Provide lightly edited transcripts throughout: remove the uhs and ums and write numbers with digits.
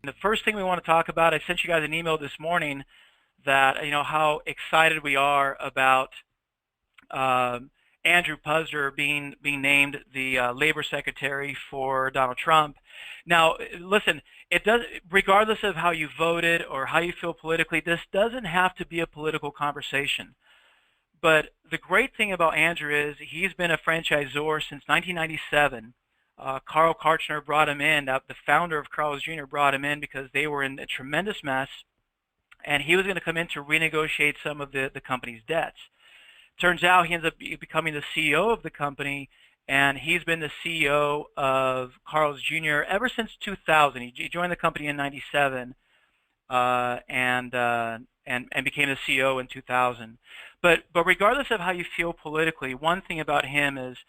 The first thing we want to talk about, I sent you guys an email this morning that, how excited we are about Andrew Puzder being named the Labor Secretary for Donald Trump. Now, listen, it does, regardless of how you voted or how you feel politically, this doesn't have to be a political conversation. But the great thing about Andrew is he's been a franchisor since 1997. Carl Karchner brought him in. The founder of Carl's Jr. brought him in because they were in a tremendous mess, and he was going to come in to renegotiate some of the company's debts. Turns out he ends up becoming the CEO of the company, and he's been the CEO of Carl's Jr. ever since 2000. He joined the company in '97 and became the CEO in 2000. But regardless of how you feel politically, one thing about him is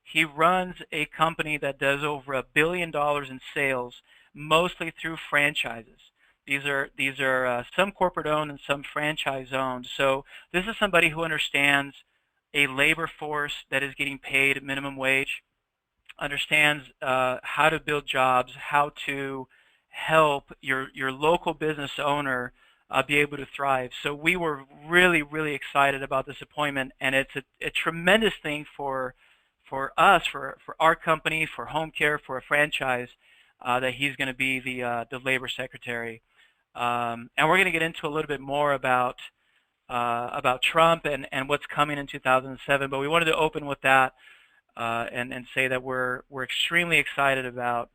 he runs a company that does over $1 billion in sales, mostly through franchises. These are some corporate owned and some franchise owned. So this is somebody who understands a labor force that is getting paid minimum wage, understands how to build jobs, how to help your local business owner be able to thrive. So we were really, really excited about this appointment, and it's a tremendous thing for us, for our company, for home care, for a franchise, that he's going to be the labor secretary. And we're going to get into a little bit more about Trump and what's coming in 2007. But we wanted to open with that and say that we're extremely excited about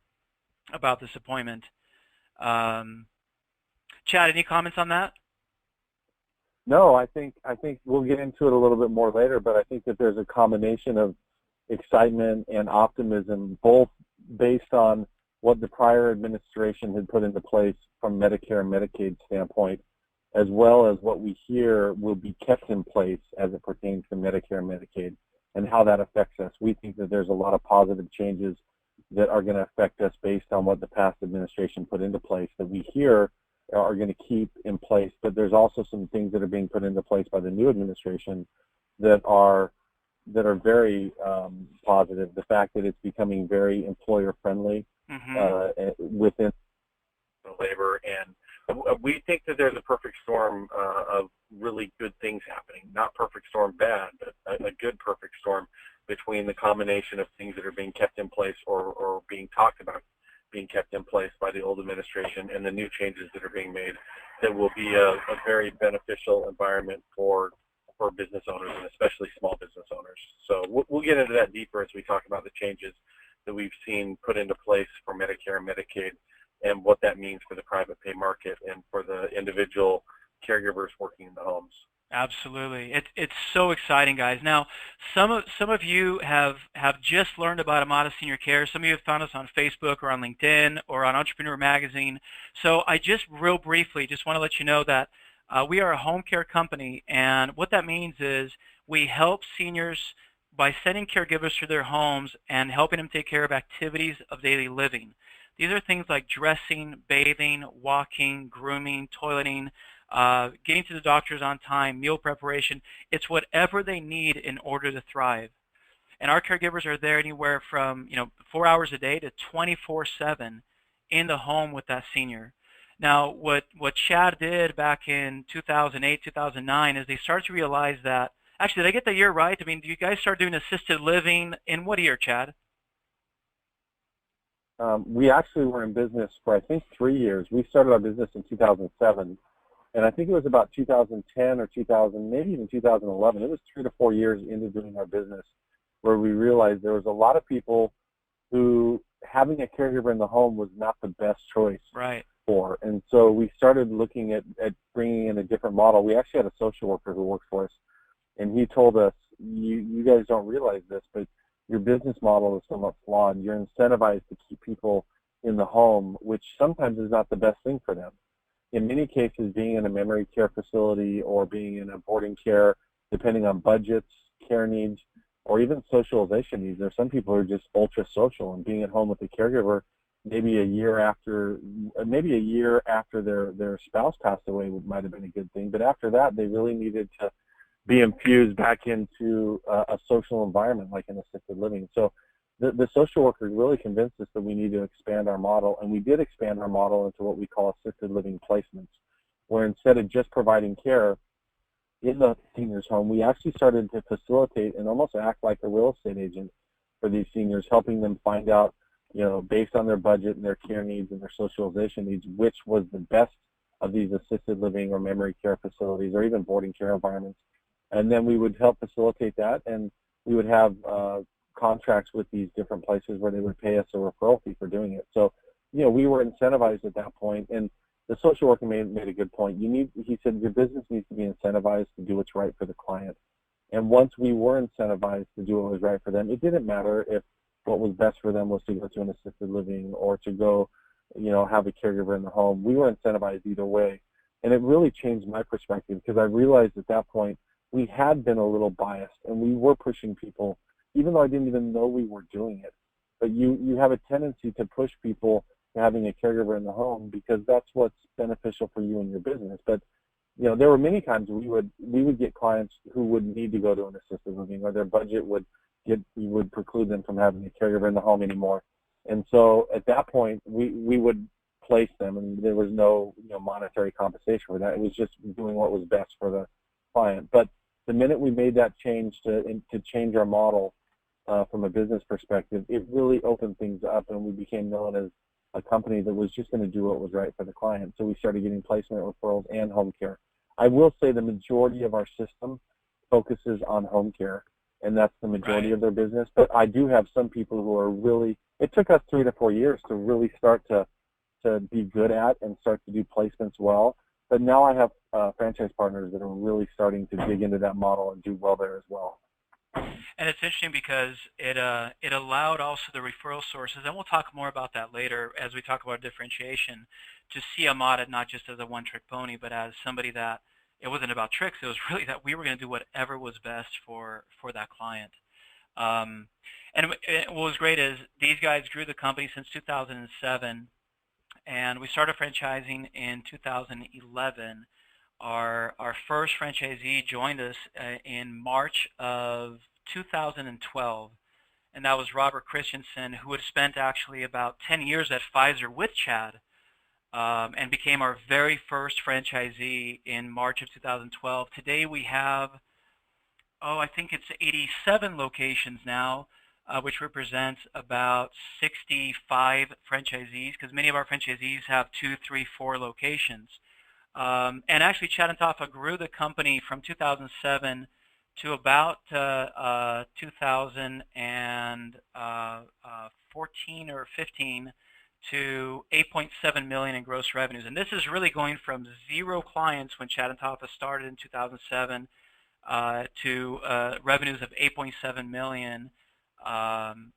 this appointment. Chad, any comments on that? No, I think we'll get into it a little bit more later, but I think that there's a combination of excitement and optimism, both based on what the prior administration had put into place from Medicare and Medicaid standpoint, as well as what we hear will be kept in place as it pertains to Medicare and Medicaid and how that affects us. We think that there's a lot of positive changes that are going to affect us based on what the past administration put into place that we hear are going to keep in place, but there's also some things that are being put into place by the new administration that are very positive. The fact that it's becoming very employer friendly within labor, and we think that there's a perfect storm of really good things happening. Not perfect storm bad, but a good perfect storm between the combination of things that are being kept in place or being talked about being kept in place by the old administration and the new changes that are being made that will be a very beneficial environment for business owners and especially small business owners. So we'll get into that deeper as we talk about the changes that we've seen put into place for Medicare and Medicaid and what that means for the private pay market and for the individual caregivers working in the homes. Absolutely. It's so exciting, guys. Now, some of you have just learned about Amada Senior Care. Some of you have found us on Facebook or on LinkedIn or on Entrepreneur Magazine. So I just real briefly just want to let you know that we are a home care company, and what that means is we help seniors by sending caregivers to their homes and helping them take care of activities of daily living. These are things like dressing, bathing, walking, grooming, toileting, getting to the doctors on time, meal preparation. It's whatever they need in order to thrive. And our caregivers are there anywhere from 4 hours a day to 24/7 in the home with that senior. Now, what Chad did back in 2008, 2009 is they started to realize that, actually, did I get the year right? I mean, do you guys start doing assisted living in what year, Chad? We actually were in business for, I think, 3 years. We started our business in 2007. And I think it was about 2010 or 2000, maybe even 2011. It was 3 to 4 years into doing our business where we realized there was a lot of people who having a caregiver in the home was not the best choice for. And so we started looking at bringing in a different model. We actually had a social worker who worked for us, and he told us, you guys don't realize this, but your business model is somewhat flawed. You're incentivized to keep people in the home, which sometimes is not the best thing for them. In many cases, being in a memory care facility or being in a boarding care, depending on budgets, care needs, or even socialization needs, there's some people who are just ultra social, and being at home with a caregiver maybe a year after their spouse passed away might have been a good thing. But after that, they really needed to be infused back into a social environment like in assisted living. So the social worker really convinced us that we need to expand our model, and we did expand our model into what we call assisted living placements, where instead of just providing care in the senior's home, we actually started to facilitate and almost act like a real estate agent for these seniors, helping them find out, based on their budget and their care needs and their socialization needs, which was the best of these assisted living or memory care facilities or even boarding care environments. And then we would help facilitate that, and we would have contracts with these different places where they would pay us a referral fee for doing it. So, we were incentivized at that point, and the social worker made a good point. He said, your business needs to be incentivized to do what's right for the client. And once we were incentivized to do what was right for them, it didn't matter if what was best for them was to go to an assisted living or to go, have a caregiver in the home. We were incentivized either way. And it really changed my perspective, because I realized at that point we had been a little biased, and we were pushing people, even though I didn't even know we were doing it. But you have a tendency to push people to having a caregiver in the home because that's what's beneficial for you and your business. But there were many times we would get clients who would need to go to an assisted living, or their budget would preclude them from having a caregiver in the home anymore. And so at that point, we would place them, and there was no monetary compensation for that. It was just doing what was best for the client. But the minute we made that change to change our model from a business perspective, it really opened things up, and we became known as a company that was just going to do what was right for the client. So we started getting placement referrals and home care. I will say the majority of our system focuses on home care, and that's the majority of their business. But I do have some people who are really, it took us 3 to 4 years to really start to be good at and start to do placements well. But now I have franchise partners that are really starting to dig into that model and do well there as well. And it's interesting because it allowed also the referral sources, and we'll talk more about that later as we talk about differentiation, to see Amada not just as a one-trick pony, but as somebody that it wasn't about tricks. It was really that we were going to do whatever was best for that client. And what was great is these guys grew the company since 2007, and we started franchising in 2011. Our first franchisee joined us in March of 2012, and that was Robert Christensen, who had spent actually about 10 years at Pfizer with Chad, and became our very first franchisee in March of 2012. Today we have, I think it's 87 locations now, which represents about 65 franchisees, because many of our franchisees have 2, 3, 4 locations. And actually, Chad and Tafa grew the company from 2007 to about 2014 or 15 to 8.7 million in gross revenues. And this is really going from 0 clients when Chad and Tafa started in 2007 to revenues of 8.7 million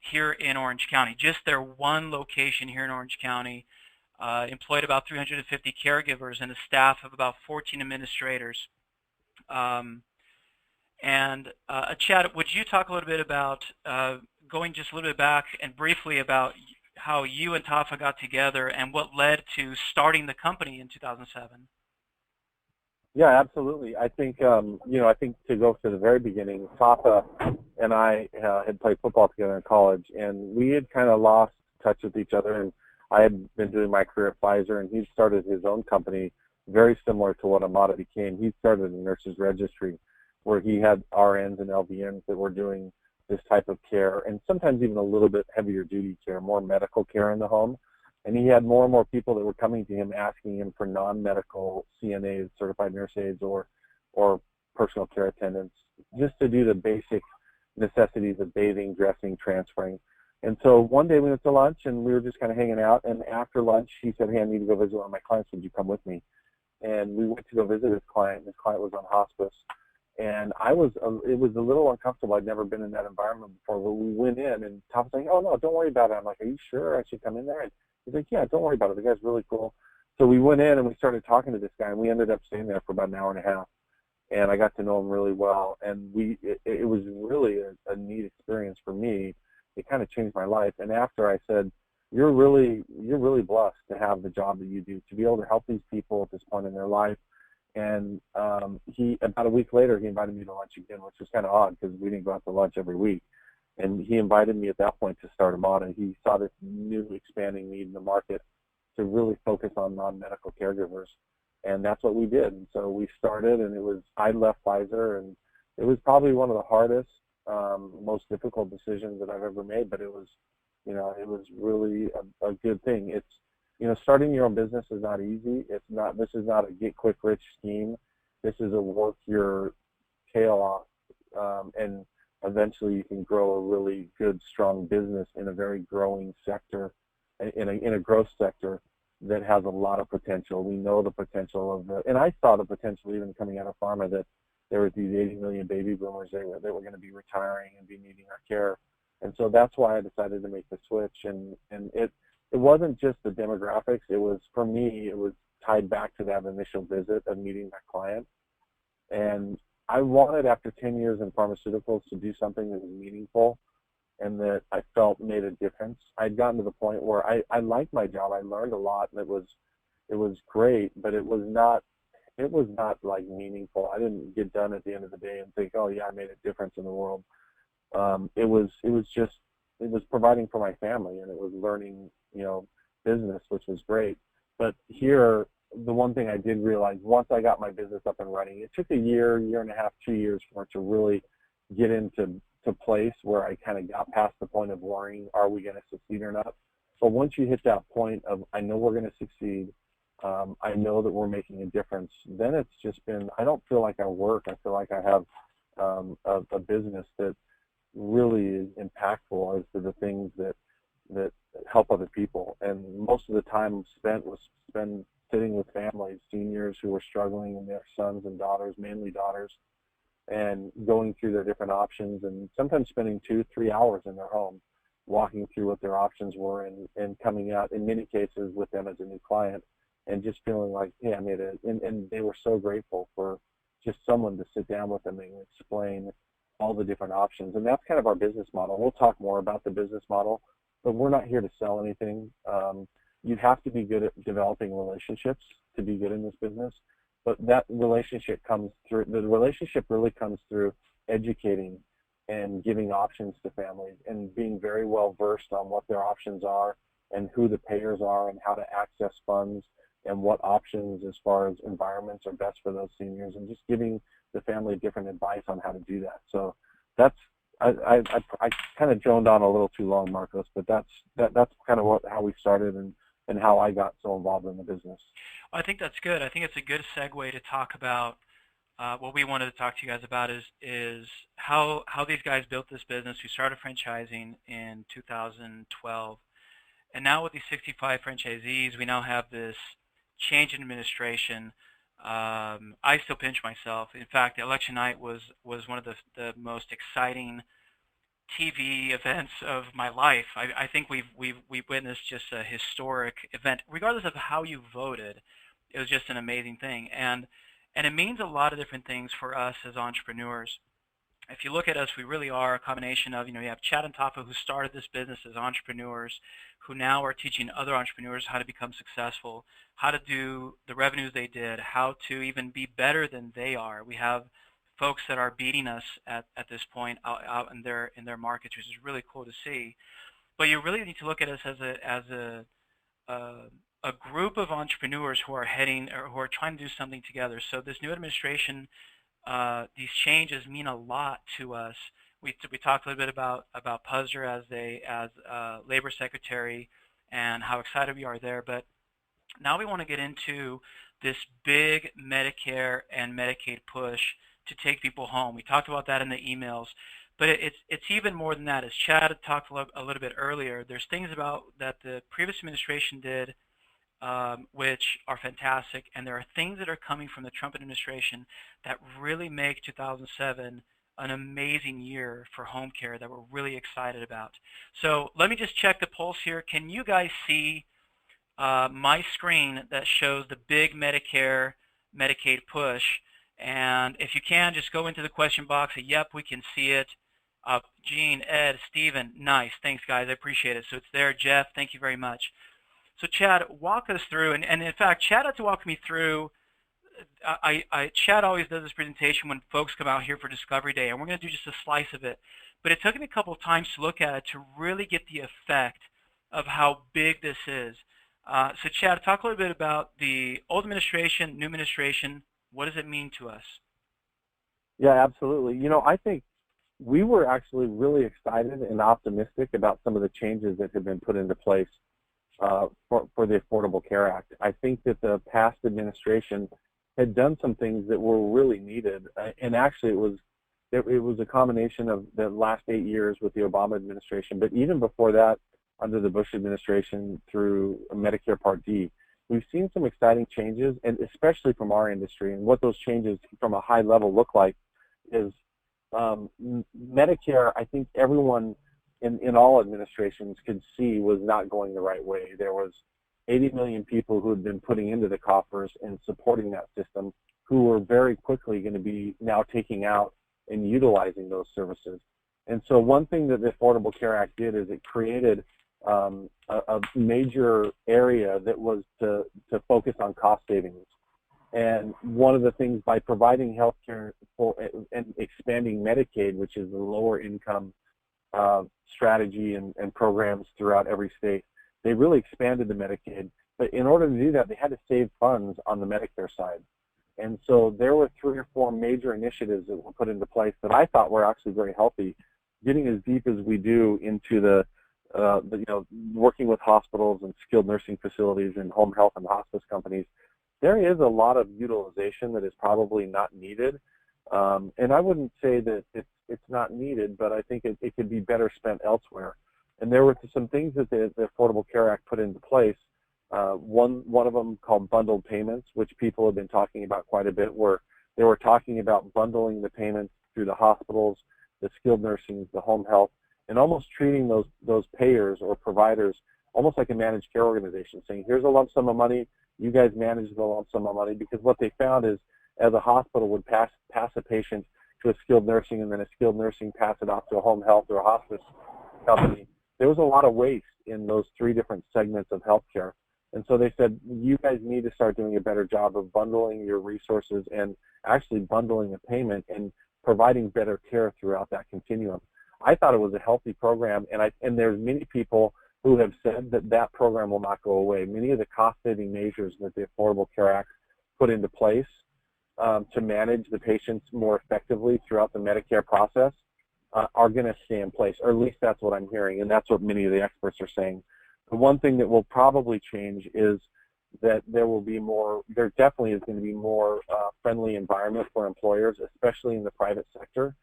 here in Orange County. Just their one location here in Orange County employed about 350 caregivers and a staff of about 14 administrators. Chad, would you talk a little bit about going just a little bit back and briefly about how you and Tafa got together and what led to starting the company in 2007? Yeah, absolutely. I think, I think to go to the very beginning, Tafa and I had played football together in college, and we had kind of lost touch with each other. And I had been doing my career at Pfizer, and he started his own company very similar to what Amada became. He started a nurses registry where he had RNs and LVNs that were doing this type of care, and sometimes even a little bit heavier duty care, more medical care in the home. And he had more and more people that were coming to him asking him for non-medical CNAs, certified nurse aides, or personal care attendants, just to do the basic necessities of bathing, dressing, transferring. And so one day we went to lunch, and we were just kind of hanging out. And after lunch, he said, "Hey, I need to go visit one of my clients. Would you come with me?" And we went to go visit his client. And his client was on hospice. And it was a little uncomfortable. I'd never been in that environment before. But we went in, and Tom was saying, "Oh, no, don't worry about it." I'm like, "Are you sure I should come in there?" And he's like, "Yeah, don't worry about it. The guy's really cool." So we went in, and we started talking to this guy, and we ended up staying there for about an hour and a half. And I got to know him really well. And it was really a neat experience for me. It kind of changed my life. And after, I said, you're really blessed to have the job that you do, to be able to help these people at this point in their life. And about a week later, he invited me to lunch again, which was kind of odd because we didn't go out to lunch every week. And he invited me at that point to start Amada. He saw this new expanding need in the market to really focus on non-medical caregivers. And that's what we did. And so we started, and I left Pfizer, and it was probably one of the hardest, most difficult decisions that I've ever made, but it was really a good thing. Starting your own business is not easy. This is not a get quick rich scheme. This is a work your tail off, and eventually you can grow a really good, strong business in a very growing sector, in a growth sector that has a lot of potential. We know the potential and I saw the potential even coming out of pharma, that there were these 80 million baby boomers that were going to be retiring and be needing our care. And so that's why I decided to make the switch. And it wasn't just the demographics. For me, it was tied back to that initial visit of meeting that client. And I wanted, after 10 years in pharmaceuticals, to do something that was meaningful and that I felt made a difference. I'd gotten to the point where I liked my job. I learned a lot, and it was great, but it was not like meaningful. I didn't get done at the end of the day and think, oh yeah, I made a difference in the world. It was providing for my family, and it was learning, business, which was great. But here, the one thing I did realize, once I got my business up and running, it took a year and a half, 2 years for it to really get into place where I kind of got past the point of worrying, are we going to succeed or not? But once you hit that point of, I know we're going to succeed, I know that we're making a difference, then it's just been, I don't feel like I work. I feel like I have a business that really is impactful as to the things that help other people. And most of the time spent sitting with families, seniors who were struggling, and their sons and daughters, mainly daughters, and going through their different options, and sometimes spending 2-3 hours in their home walking through what their options were, and coming out in many cases with them as a new client, and just feeling like, hey, I made it. And they were so grateful for just someone to sit down with them and explain all the different options. And that's kind of our business model. We'll talk more about the business model, but we're not here to sell anything. You have to be good at developing relationships to be good in this business, but the relationship really comes through educating and giving options to families, and being very well versed on what their options are and who the payers are and how to access funds and what options as far as environments are best for those seniors, and just giving the family different advice on how to do that. So that's, I kind of droned on a little too long, Marcos, but that's kind of how we started and how I got so involved in the business. I think that's good. I think it's a good segue to talk about what we wanted to talk to you guys about is how these guys built this business. We started franchising in 2012, and now with these 65 franchisees, we now have this change in administration. I still pinch myself. In fact, election night was one of the most exciting TV events of my life. I think we've witnessed just a historic event, regardless of how you voted. It was just an amazing thing, and it means a lot of different things for us as entrepreneurs. If you look at us, we really are a combination of, you have Chad and Tafa, who started this business as entrepreneurs, who now are teaching other entrepreneurs how to become successful, how to do the revenues they did, how to even be better than they are. We have folks that are beating us at this point out in their markets, which is really cool to see. But you really need to look at us as a group of entrepreneurs who are trying to do something together. So this new administration, these changes mean a lot to us. We talked a little bit about Puzzer as a labor secretary and how excited we are there. But now we want to get into this big Medicare and Medicaid push to take people home. We talked about that in the emails, but it's even more than that. As Chad had talked a little bit earlier, there's things about that the previous administration did which are fantastic, and there are things that are coming from the Trump administration that really make 2007 an amazing year for home care that we're really excited about. So let me just check the pulse here. Can you guys see my screen that shows the big Medicare, Medicaid push? And if you can, just go into the question box. Yep, we can see it. Gene, Ed, Steven, nice. Thanks, guys. I appreciate it. So it's there. Jeff, thank you very much. So Chad, walk us through, and in fact, Chad had to walk me through. Chad always does this presentation when folks come out here for Discovery Day, and we're going to do just a slice of it. but it took me a couple of times to look at it to really get the effect of how big this is. So Chad, talk a little bit about the old administration, new administration. What does it mean to us? Yeah, absolutely. I think we were actually really excited and optimistic about some of the changes that have been put into place for the Affordable Care Act. I think that the past administration had done some things that were really needed, and actually it was a combination of the last 8 years with the Obama administration, but even before that, under the Bush administration through Medicare Part D, we've seen some exciting changes, and especially from our industry. And what those changes from a high level look like is Medicare, I think everyone in all administrations could see was not going the right way. There was 80 million people who had been putting into the coffers and supporting that system who were very quickly going to be now taking out and utilizing those services. And so one thing that the Affordable Care Act did is it created a major area that was to focus on cost savings. And one of the things, by providing health care and expanding Medicaid, which is the lower income strategy and programs throughout every state, they really expanded the Medicaid. But in order to do that, they had to save funds on the Medicare side. And so there were 3 or 4 major initiatives that were put into place that I thought were actually very healthy. Getting as deep as we do into the working with hospitals and skilled nursing facilities and home health and hospice companies, there is a lot of utilization that is probably not needed. And I wouldn't say that it's not needed, but I think it could be better spent elsewhere. And there were some things that the Affordable Care Act put into place. One of them called bundled payments, which people have been talking about quite a bit, where they were talking about bundling the payments through the hospitals, the skilled nursing, the home health, and almost treating those payers or providers almost like a managed care organization, saying, here's a lump sum of money, you guys manage the lump sum of money. Because what they found is, as a hospital would pass a patient to a skilled nursing, and then a skilled nursing pass it off to a home health or a hospice company, there was a lot of waste in those 3 different segments of healthcare. And so they said, you guys need to start doing a better job of bundling your resources and actually bundling the payment and providing better care throughout that continuum. I thought it was a healthy program, and there's many people who have said that program will not go away. Many of the cost-saving measures that the Affordable Care Act put into place to manage the patients more effectively throughout the Medicare process are going to stay in place, or at least that's what I'm hearing, and that's what many of the experts are saying. The one thing that will probably change is that there definitely is going to be more friendly environment for employers, especially in the private sector.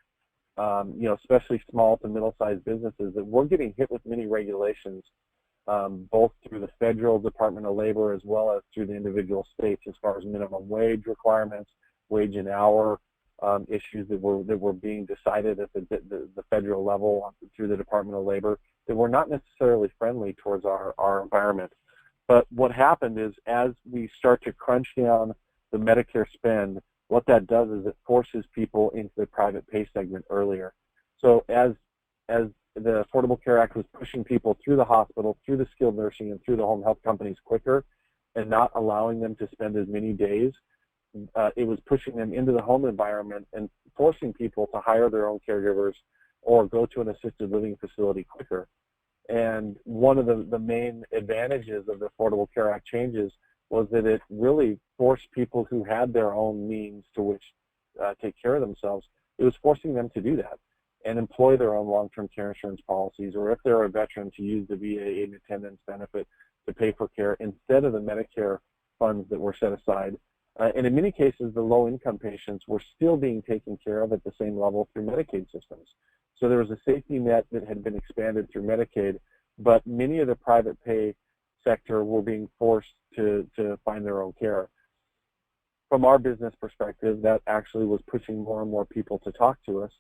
Especially small to middle-sized businesses, that we're getting hit with many regulations, both through the federal Department of Labor as well as through the individual states, as far as minimum wage requirements, wage and hour issues that were being decided at the federal level through the Department of Labor, that were not necessarily friendly towards our environment. But what happened is, as we start to crunch down the Medicare spend, what that does is it forces people into the private pay segment earlier. So as the Affordable Care Act was pushing people through the hospital, through the skilled nursing, and through the home health companies quicker, and not allowing them to spend as many days, it was pushing them into the home environment and forcing people to hire their own caregivers or go to an assisted living facility quicker. And one of the main advantages of the Affordable Care Act changes was that it really forced people who had their own means to which take care of themselves. It was forcing them to do that and employ their own long-term care insurance policies, or if they're a veteran, to use the VA aid and attendance benefit to pay for care instead of the Medicare funds that were set aside. And in many cases, the low-income patients were still being taken care of at the same level through Medicaid systems. So there was a safety net that had been expanded through Medicaid, but many of the private pay sector were being forced to find their own care. From our business perspective, that actually was pushing more and more people to talk to us,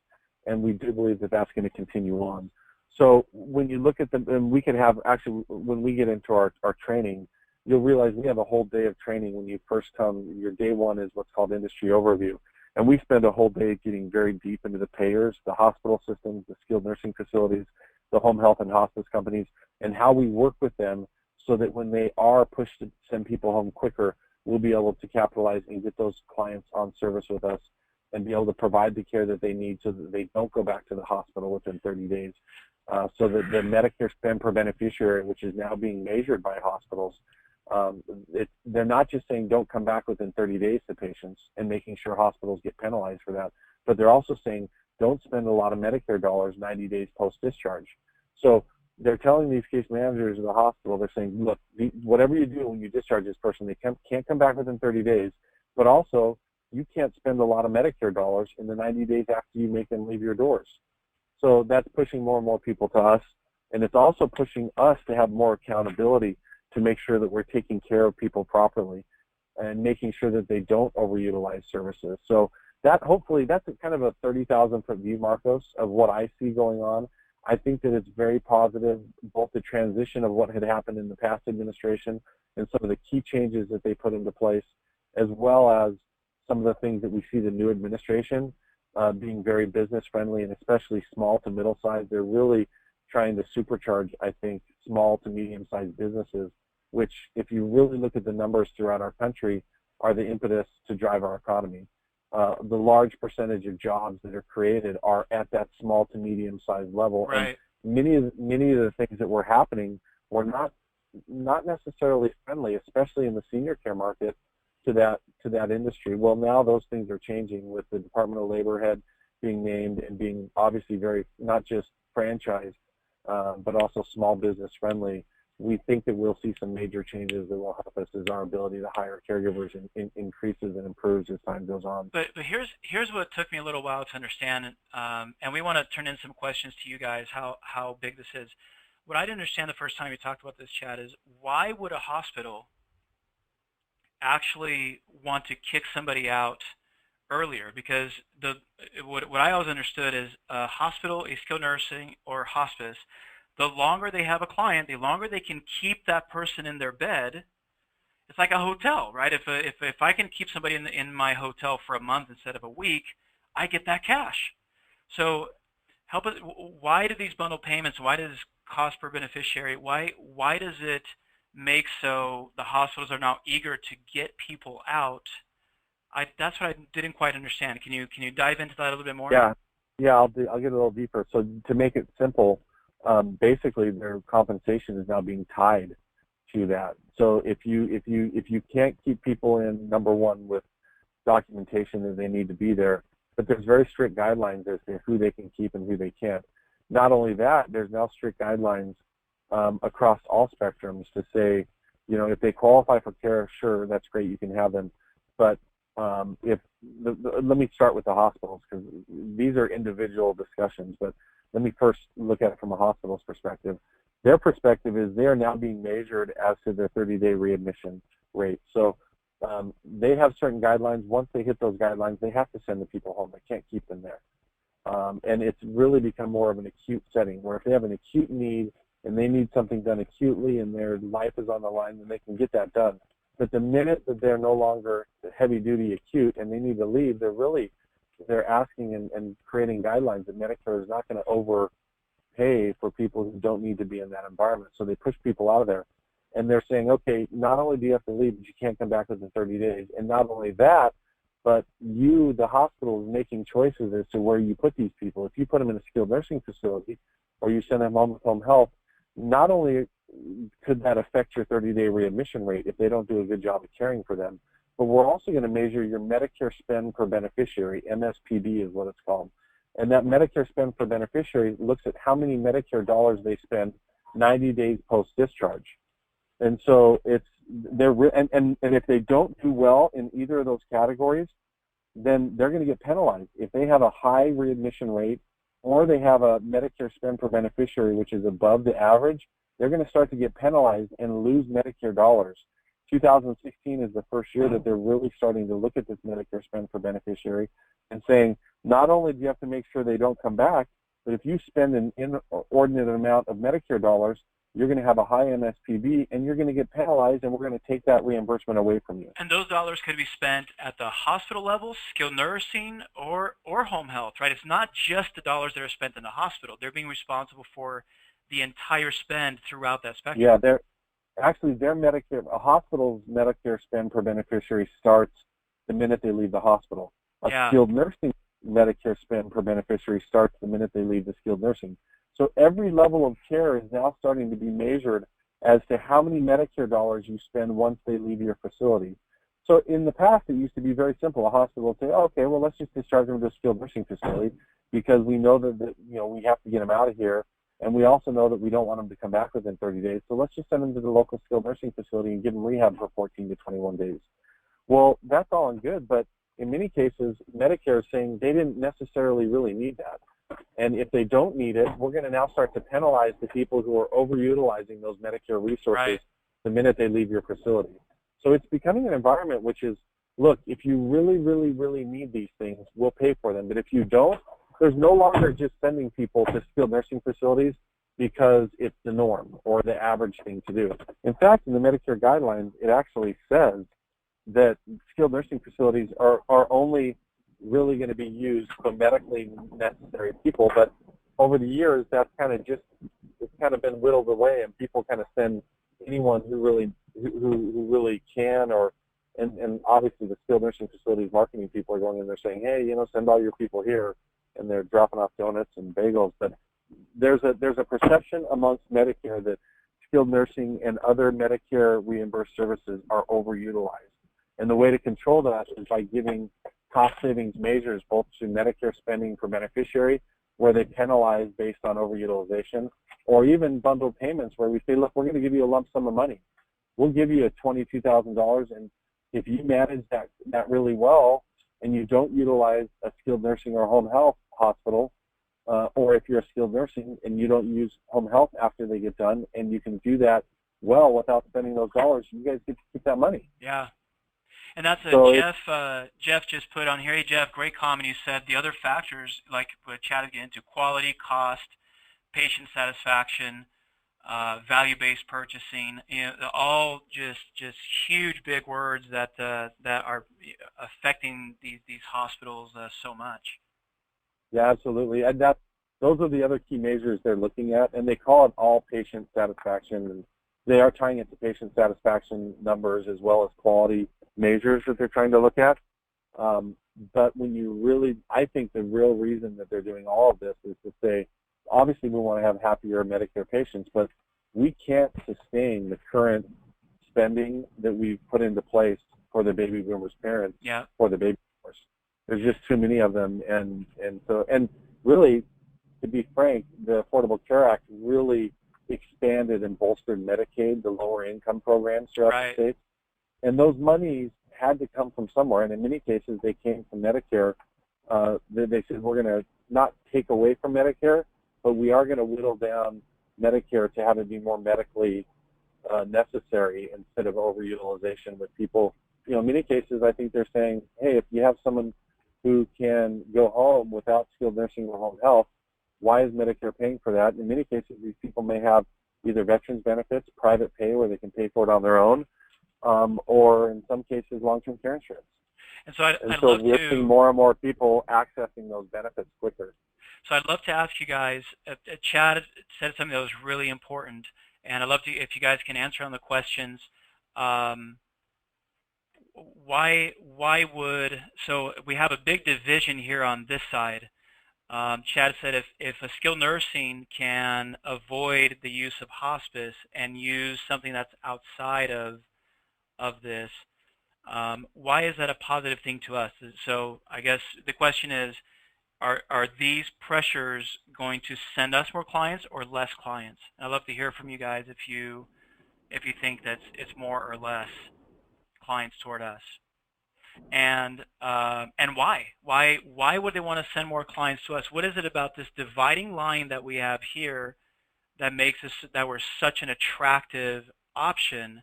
and we do believe that that's going to continue on. So when you look at them, and we can have, actually, when we get into our training, you'll realize we have a whole day of training when you first come. Your day one is what's called industry overview. And we spend a whole day getting very deep into the payers, the hospital systems, the skilled nursing facilities, the home health and hospice companies, and how we work with them so that when they are pushed to send people home quicker, we'll be able to capitalize and get those clients on service with us and be able to provide the care that they need so that they don't go back to the hospital within 30 days. So that the Medicare spend per beneficiary, which is now being measured by hospitals, they're not just saying don't come back within 30 days to patients and making sure hospitals get penalized for that, but they're also saying don't spend a lot of Medicare dollars 90 days post-discharge. So they're telling these case managers of the hospital, they're saying, look, whatever you do when you discharge this person, they can't come back within 30 days, but also you can't spend a lot of Medicare dollars in the 90 days after you make them leave your doors. So that's pushing more and more people to us, and it's also pushing us to have more accountability to make sure that we're taking care of people properly and making sure that they don't overutilize services. So that hopefully that's kind of a 30,000-foot view, Marcos, of what I see going on. I think that it's very positive, both the transition of what had happened in the past administration and some of the key changes that they put into place, as well as some of the things that we see the new administration being very business friendly, and especially small to middle size. They're really trying to supercharge, I think, small to medium sized businesses, which, if you really look at the numbers throughout our country, are the impetus to drive our economy. The large percentage of jobs that are created are at that small to medium sized level. Right. And many of the things that were happening were not necessarily friendly, especially in the senior care market, to that industry. Well, now those things are changing with the Department of Labor head being named and being obviously very, not just franchise, but also small business friendly. We think that we'll see some major changes that will help us as our ability to hire caregivers increases and improves as time goes on. But here's what took me a little while to understand, and we want to turn in some questions to you guys, how big this is. What I didn't understand the first time we talked about this, Chad, is why would a hospital actually want to kick somebody out earlier? Because what I always understood is a hospital, a skilled nursing, or hospice, the longer they have a client, the longer they can keep that person in their bed. It's like a hotel, right? If I can keep somebody in my hotel for a month instead of a week, I get that cash. So help us. Why do these bundle payments? Why does cost per beneficiary? Why does it make so the hospitals are now eager to get people out? That's what I didn't quite understand. Can you dive into that a little bit more? Yeah. I'll get a little deeper. So to make it simple, basically their compensation is now being tied to that. So if you can't keep people in, number one, with documentation that they need to be there, but there's very strict guidelines as to who they can keep and who they can't. Not only that, there's now strict guidelines across all spectrums to say, if they qualify for care, sure, that's great, you can have them. But let me start with the hospitals, because these are individual discussions, but let me first look at it from a hospital's perspective. Their perspective is they are now being measured as to their 30-day readmission rate. So they have certain guidelines. Once they hit those guidelines, they have to send the people home. They can't keep them there. And it's really become more of an acute setting, where if they have an acute need and they need something done acutely and their life is on the line, then they can get that done. But the minute that they're no longer heavy-duty acute and they need to leave, they're asking and creating guidelines that Medicare is not going to overpay for people who don't need to be in that environment. So they push people out of there. And they're saying, okay, not only do you have to leave, but you can't come back within 30 days. And not only that, but you, the hospital, is making choices as to where you put these people. If you put them in a skilled nursing facility or you send them home with home health, not only could that affect your 30-day readmission rate if they don't do a good job of caring for them, but we're also going to measure your Medicare spend per beneficiary. MSPB is what it's called. And that Medicare spend per beneficiary looks at how many Medicare dollars they spend 90 days post-discharge. And so and if they don't do well in either of those categories, then they're going to get penalized. If they have a high readmission rate or they have a Medicare spend per beneficiary which is above the average, they're going to start to get penalized and lose Medicare dollars. 2016 is the first year that they're really starting to look at this Medicare spend per beneficiary and saying, not only do you have to make sure they don't come back, but if you spend an inordinate amount of Medicare dollars, you're going to have a high MSPB and you're going to get penalized, and we're going to take that reimbursement away from you. And those dollars could be spent at the hospital level, skilled nursing, or home health, right? It's not just the dollars that are spent in the hospital. They're being responsible for the entire spend throughout that spectrum. Yeah, their Medicare, a hospital's Medicare spend per beneficiary starts the minute they leave the hospital. A Yeah. skilled nursing Medicare spend per beneficiary starts the minute they leave the skilled nursing. So every level of care is now starting to be measured as to how many Medicare dollars you spend once they leave your facility. So in the past, it used to be very simple. A hospital would say, oh, okay, well, let's just discharge them to a skilled nursing facility because we know that we have to get them out of here, and we also know that we don't want them to come back within 30 days. So let's just send them to the local skilled nursing facility and give them rehab for 14 to 21 days. Well, that's all and good, but in many cases, Medicare is saying they didn't necessarily really need that. And if they don't need it, we're going to now start to penalize the people who are overutilizing those Medicare resources the minute they leave your facility. So it's becoming an environment which is, look, if you really, really, really need these things, we'll pay for them. But if you don't, there's no longer just sending people to skilled nursing facilities because it's the norm or the average thing to do. In fact, in the Medicare guidelines, it actually says that skilled nursing facilities are only really going to be used for medically necessary people, but over the years that's it's kind of been whittled away, and people kind of send anyone who really can, and obviously the skilled nursing facilities marketing people are going in there saying, hey, send all your people here, and they're dropping off donuts and bagels. But there's a perception amongst Medicare that skilled nursing and other Medicare reimbursed services are overutilized. And the way to control that is by giving cost savings measures both to Medicare spending per beneficiary, where they penalize based on overutilization, or even bundled payments where we say, look, we're going to give you a lump sum of money. We'll give you $22,000, and if you manage that really well and you don't utilize a skilled nursing or home health hospital, or if you're a skilled nursing and you don't use home health after they get done, and you can do that well without spending those dollars, you guys get to keep that money. Yeah. And that's Jeff just put on here. Hey, Jeff, great comment. You said the other factors, like what Chad would get into, quality, cost, patient satisfaction, value-based purchasing, all just huge big words that are affecting these hospitals so much. Yeah, absolutely. And those are the other key measures they're looking at, and they call it all patient satisfaction. And they are tying it to patient satisfaction numbers as well as quality measures that they're trying to look at. But I think the real reason that they're doing all of this is to say, obviously we want to have happier Medicare patients, but we can't sustain the current spending that we've put into place for the baby boomers' parents for the baby boomers. There's just too many of them, and really, to be frank, the Affordable Care Act really expanded and bolstered Medicaid, the lower income programs throughout the state. And those monies had to come from somewhere, and in many cases they came from Medicare. They said, we're going to not take away from Medicare, but we are going to whittle down Medicare to have it be more medically necessary instead of overutilization with people. In many cases, I think they're saying, hey, if you have someone who can go home without skilled nursing or home health, why is Medicare paying for that? In many cases, these people may have either veterans benefits, private pay where they can pay for it on their own, or in some cases, long-term care insurance. And so we're seeing more and more people accessing those benefits quicker. So I'd love to ask you guys, Chad said something that was really important, and I'd love to, if you guys can answer on the questions. So we have a big division here on this side. Chad said if a skilled nursing can avoid the use of hospice and use something that's outside of this, why is that a positive thing to us? So I guess the question is, are these pressures going to send us more clients or less clients? And I'd love to hear from you guys if you think that it's more or less clients toward us. And why? Why would they want to send more clients to us? What is it about this dividing line that we have here that makes that we're such an attractive option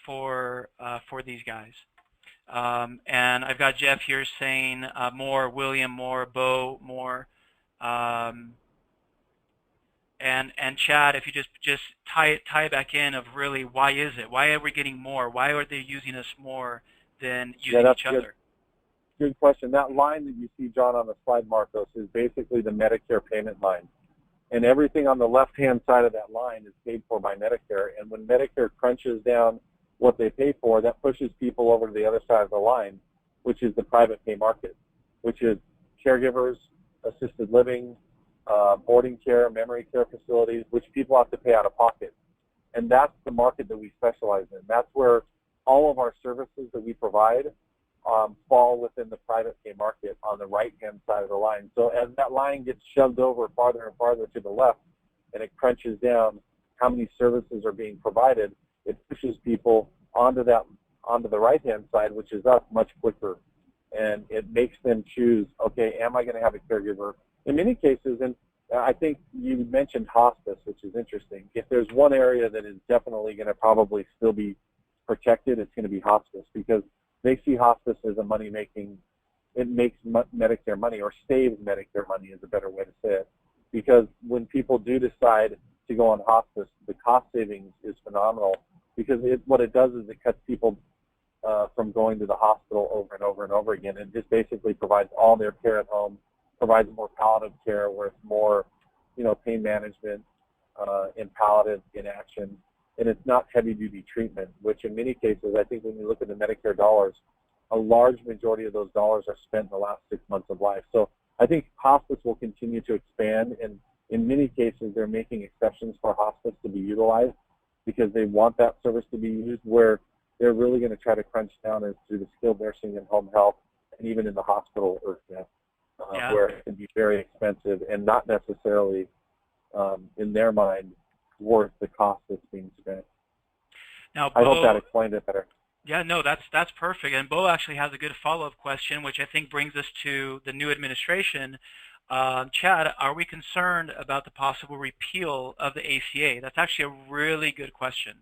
for these guys? And I've got Jeff here saying more, William more, Bo more, and Chad, if you just tie it back in of really why is it? Why are we getting more? Why are they using us more than using each other? Good question. That line that you see, John, on the slide, Marcos, is basically the Medicare payment line. And everything on the left-hand side of that line is paid for by Medicare. And when Medicare crunches down what they pay for, that pushes people over to the other side of the line, which is the private pay market. which is caregivers, assisted living, boarding care, memory care facilities, which people have to pay out of pocket. And that's the market that we specialize in. That's where all of our services that we provide fall within the private pay market on the right-hand side of the line. So as that line gets shoved over farther and farther to the left, and it crunches down how many services are being provided, it pushes people onto the right-hand side, which is us, much quicker. And it makes them choose, okay, am I going to have a caregiver? In many cases, and I think you mentioned hospice, which is interesting. If there's one area that is definitely going to probably still be protected, it's going to be hospice, because they see hospice as a money-making, it makes Medicare money, or saves Medicare money is a better way to say it. Because when people do decide to go on hospice, the cost savings is phenomenal, because what it does is it cuts people from going to the hospital over and over and over again. It just basically provides all their care at home, provides more palliative care where it's more, pain management and palliative inaction. And it's not heavy-duty treatment, which in many cases, I think when you look at the Medicare dollars, a large majority of those dollars are spent in the last 6 months of life. So I think hospice will continue to expand, and in many cases, they're making exceptions for hospice to be utilized because they want that service to be used, where they're really going to try to crunch down as to the skilled nursing and home health, and even in the hospital where it can be very expensive and not necessarily, in their mind, worth the cost that's being spent. Now, I hope that explained it better. Yeah, no, that's perfect. And Bo actually has a good follow-up question, which I think brings us to the new administration. Chad, are we concerned about the possible repeal of the ACA? That's actually a really good question.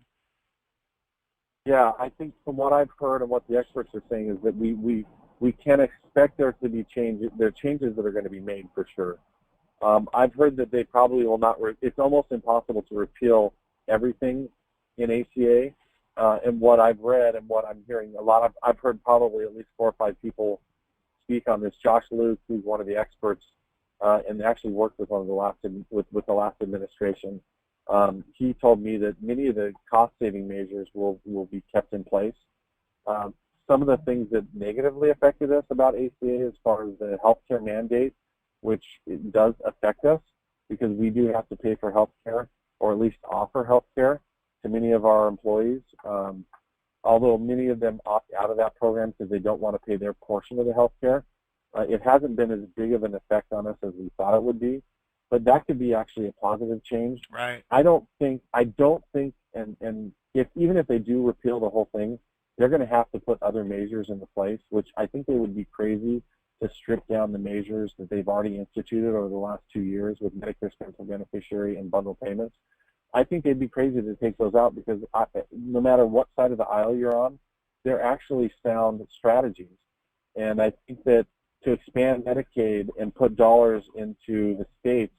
Yeah, I think from what I've heard and what the experts are saying is that we can expect there to be changes. There are changes that are going to be made for sure. I've heard that they probably will not. It's almost impossible to repeal everything in ACA. And what I've read and what I'm hearing, I've heard probably at least 4 or 5 people speak on this. Josh Luke, who's one of the experts, and actually worked with the last administration. He told me that many of the cost-saving measures will be kept in place. Some of the things that negatively affected us about ACA, as far as the healthcare mandate, which it does affect us because we do have to pay for healthcare, or at least offer healthcare to many of our employees. Although many of them opt out of that program because they don't want to pay their portion of the healthcare, it hasn't been as big of an effect on us as we thought it would be. But that could be actually a positive change. Right. I don't think, and even if they do repeal the whole thing, they're going to have to put other measures into place, which I think they would be crazy to strip down the measures that they've already instituted over the last 2 years with Medicare Central Beneficiary and bundle payments. I think they'd be crazy to take those out because no matter what side of the aisle you're on, they're actually sound strategies. And I think that to expand Medicaid and put dollars into the states,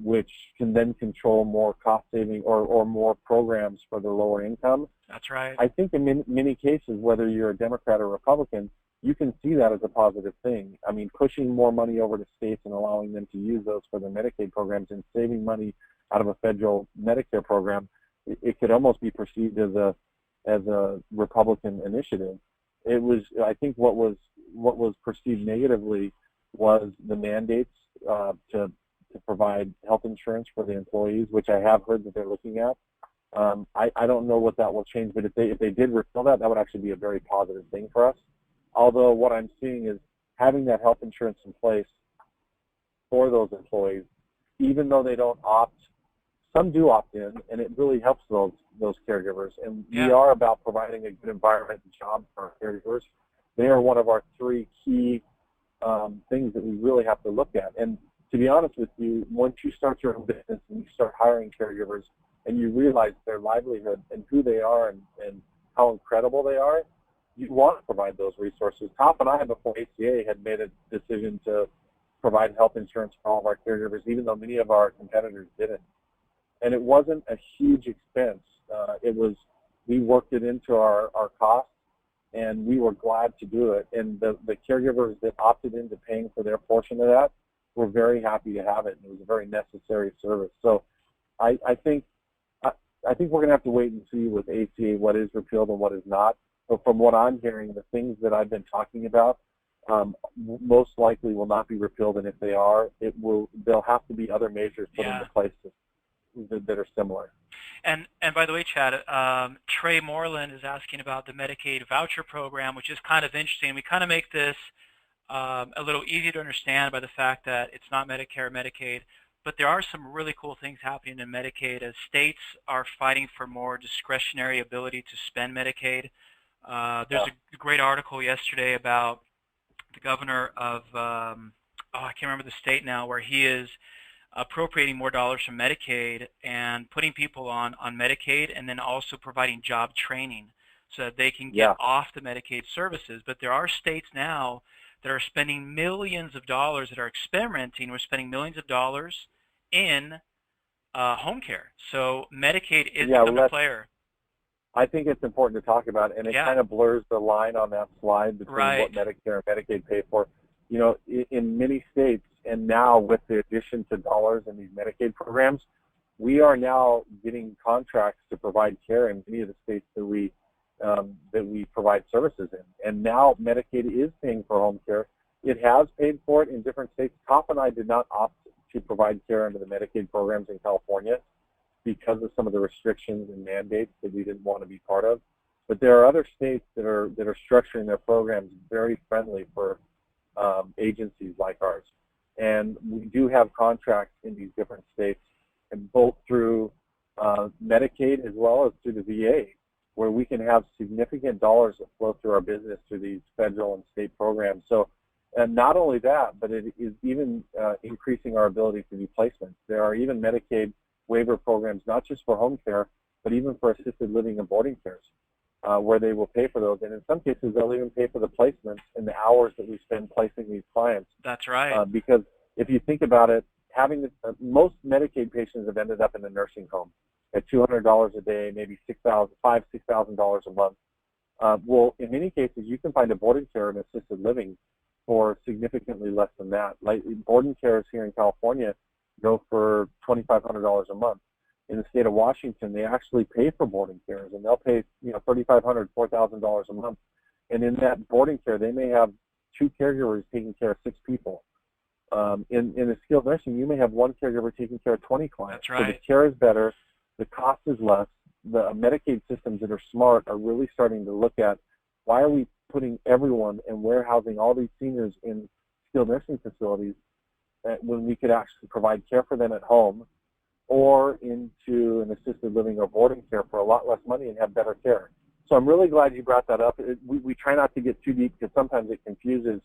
which can then control more cost saving or more programs for the lower income. That's right. I think in many cases, whether you're a Democrat or Republican, you can see that as a positive thing. I mean, pushing more money over to states and allowing them to use those for their Medicaid programs and saving money out of a federal Medicare program, it could almost be perceived as a Republican initiative. It was, I think, what was perceived negatively was the mandates to provide health insurance for the employees, which I have heard that they're looking at. I don't know what that will change, but if they did repeal that, that would actually be a very positive thing for us. Although what I'm seeing is having that health insurance in place for those employees, even though they don't opt, some do opt in, and it really helps those caregivers. And we are about providing a good environment and job for our caregivers. They are one of our 3 key things that we really have to look at. And to be honest with you, once you start your own business and you start hiring caregivers and you realize their livelihood and who they are and how incredible they are, you want to provide those resources. Top and I, before ACA, had made a decision to provide health insurance for all of our caregivers, even though many of our competitors didn't. And it wasn't a huge expense. We worked it into our costs, and we were glad to do it. And the caregivers that opted into paying for their portion of that were very happy to have it, and it was a very necessary service. So I think we're going to have to wait and see with ACA what is repealed and what is not. But from what I'm hearing, the things that I've been talking about most likely will not be repealed, and if they are, there'll have to be other measures put into place that are similar. And by the way, Chad, Trey Moreland is asking about the Medicaid voucher program, which is kind of interesting. We kind of make this a little easier to understand by the fact that it's not Medicare or Medicaid, but there are some really cool things happening in Medicaid as states are fighting for more discretionary ability to spend Medicaid. There's a great article yesterday about the governor of, I can't remember the state now, where he is appropriating more dollars from Medicaid and putting people on Medicaid, and then also providing job training so that they can get off the Medicaid services. But there are states now that are spending millions of dollars, that are experimenting with spending millions of dollars in home care. So Medicaid is becoming a player. I think it's important to talk about, and it kind of blurs the line on that slide between what Medicare and Medicaid pay for. You know, in many states, and now with the addition to dollars in these Medicaid programs, we are now getting contracts to provide care in many of the states that we provide services in. And now Medicaid is paying for home care. It has paid for it in different states. Top and I did not opt to provide care under the Medicaid programs in California because of some of the restrictions and mandates that we didn't want to be part of. But there are other states that are structuring their programs very friendly for agencies like ours. And we do have contracts in these different states, and both through Medicaid as well as through the VA, where we can have significant dollars that flow through our business through these federal and state programs. So, and not only that, but it is even increasing our ability to do placements. There are even Medicaid waiver programs, not just for home care, but even for assisted living and boarding cares, where they will pay for those. And in some cases, they'll even pay for the placements and the hours that we spend placing these clients. That's right. Because if you think about it, most Medicaid patients have ended up in a nursing home at $200 a day, maybe $6,000 a month. Well, in many cases, you can find a boarding care and assisted living for significantly less than that. Like boarding cares here in California go for $2,500 a month. In the state of Washington, they actually pay for boarding cares, and they'll pay $3,500, $4,000 a month. And in that boarding care, they may have 2 caregivers taking care of 6 people. In a skilled nursing, you may have 1 caregiver taking care of 20 clients. That's right. So the care is better, the cost is less. The Medicaid systems that are smart are really starting to look at why are we putting everyone and warehousing all these seniors in skilled nursing facilities when we could actually provide care for them at home or into an assisted living or boarding care for a lot less money and have better care. So I'm really glad you brought that up. We try not to get too deep because sometimes it confuses,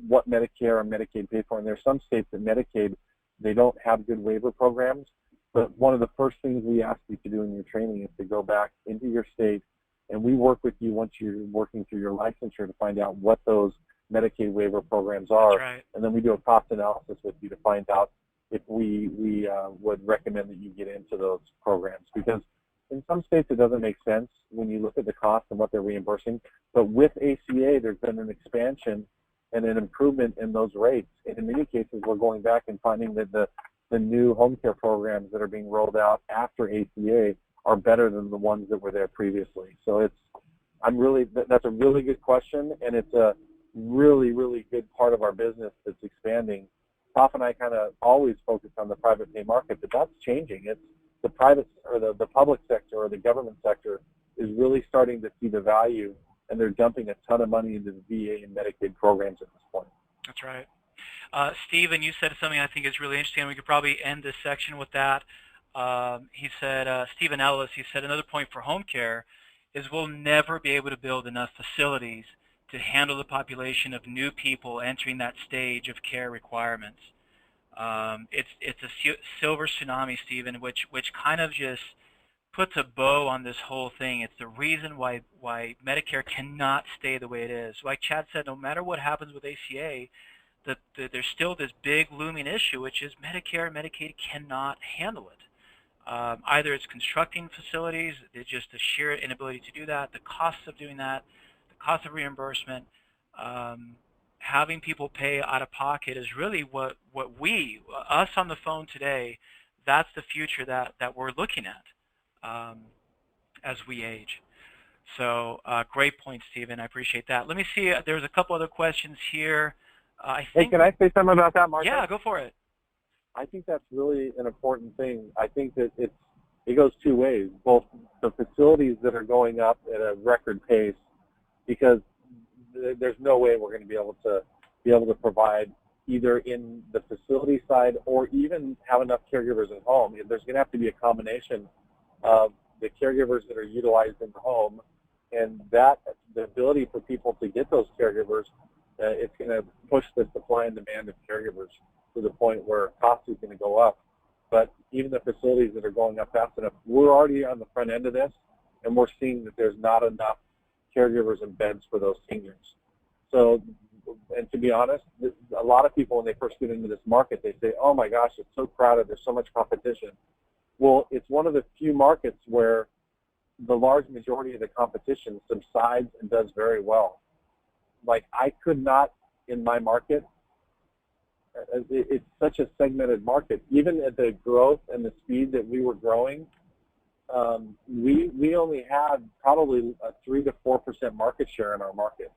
what Medicare and Medicaid pay for. And there's some states that Medicaid, they don't have good waiver programs. But one of the first things we ask you to do in your training is to go back into your state, and we work with you once you're working through your licensure to find out what those Medicaid waiver programs are. That's right. And then we do a cost analysis with you to find out if we would recommend that you get into those programs. Because in some states it doesn't make sense when you look at the cost and what they're reimbursing. But with ACA, there's been an expansion and an improvement in those rates. And in many cases, we're going back and finding that the new home care programs that are being rolled out after ACA are better than the ones that were there previously. So that's a really good question, and it's a really, really good part of our business that's expanding. Top and I kind of always focus on the private pay market, but that's changing. It's the private or the public sector or the government sector is really starting to see the value, and they're dumping a ton of money into the VA and Medicaid programs at this point. That's right. Stephen, you said something I think is really interesting. We could probably end this section with that. He said, Stephen Ellis, he said, another point for home care is we'll never be able to build enough facilities to handle the population of new people entering that stage of care requirements. It's a silver tsunami, Stephen, which kind of just puts a bow on this whole thing. It's the reason why Medicare cannot stay the way it is. Like Chad said, no matter what happens with ACA, there's still this big looming issue, which is Medicare and Medicaid cannot handle it. Either it's constructing facilities, it's just the sheer inability to do that, the costs of doing that, the cost of reimbursement, having people pay out of pocket is really what us on the phone today, that's the future that we're looking at as we age. So great point, Stephen. I appreciate that. Let me see. There's a couple other questions here. I Hey, think. can I say something about that, Martha? Yeah, go for it. I think that's really an important thing. I think that it goes two ways. Both the facilities that are going up at a record pace, because there's no way we're going to be able to provide either in the facility side or even have enough caregivers at home. There's going to have to be a combination of the caregivers that are utilized in the home, and that the ability for people to get those caregivers, it's going to push the supply and demand of caregivers to the point where cost is going to go up. But even the facilities that are going up fast enough, we're already on the front end of this, and we're seeing that there's not enough caregivers and beds for those seniors. So, and to be honest, a lot of people when they first get into this market, they say, oh my gosh, it's so crowded, there's so much competition. Well, it's one of the few markets where the large majority of the competition subsides and does very well. Like, I could not, in my market, it's such a segmented market. Even at the growth and the speed that we were growing, we only had probably a 3 to 4% market share in our market,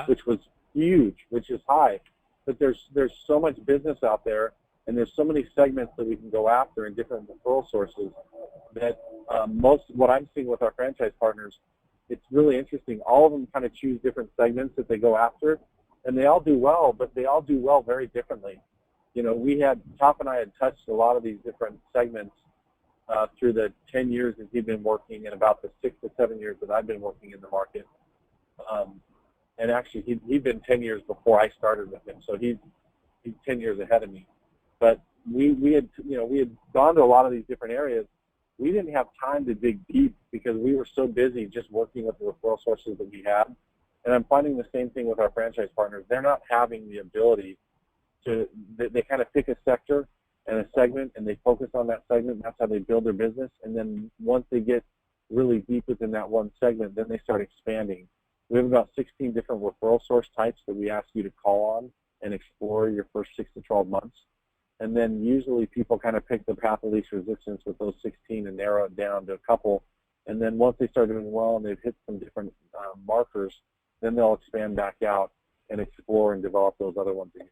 which was huge, which is high. But there's so much business out there, and there's so many segments that we can go after in different referral sources that most what I'm seeing with our franchise partners, it's really interesting. All of them kind of choose different segments that they go after, and they all do well, but they all do well very differently. You know, Top and I had touched a lot of these different segments through the 10 years that he'd been working and about the 6 to 7 years that I've been working in the market. And actually, he'd been 10 years before I started with him, so he's 10 years ahead of me. But we had gone to a lot of these different areas. We didn't have time to dig deep because we were so busy just working with the referral sources that we had. And I'm finding the same thing with our franchise partners. They're not having the ability they kind of pick a sector and a segment, and they focus on that segment, and that's how they build their business. And then once they get really deep within that one segment, then they start expanding. We have about 16 different referral source types that we ask you to call on and explore your first 6 to 12 months. And then usually people kind of pick the path of least resistance with those 16 and narrow it down to a couple. And then once they start doing well and they've hit some different markers, then they'll expand back out and explore and develop those other ones again.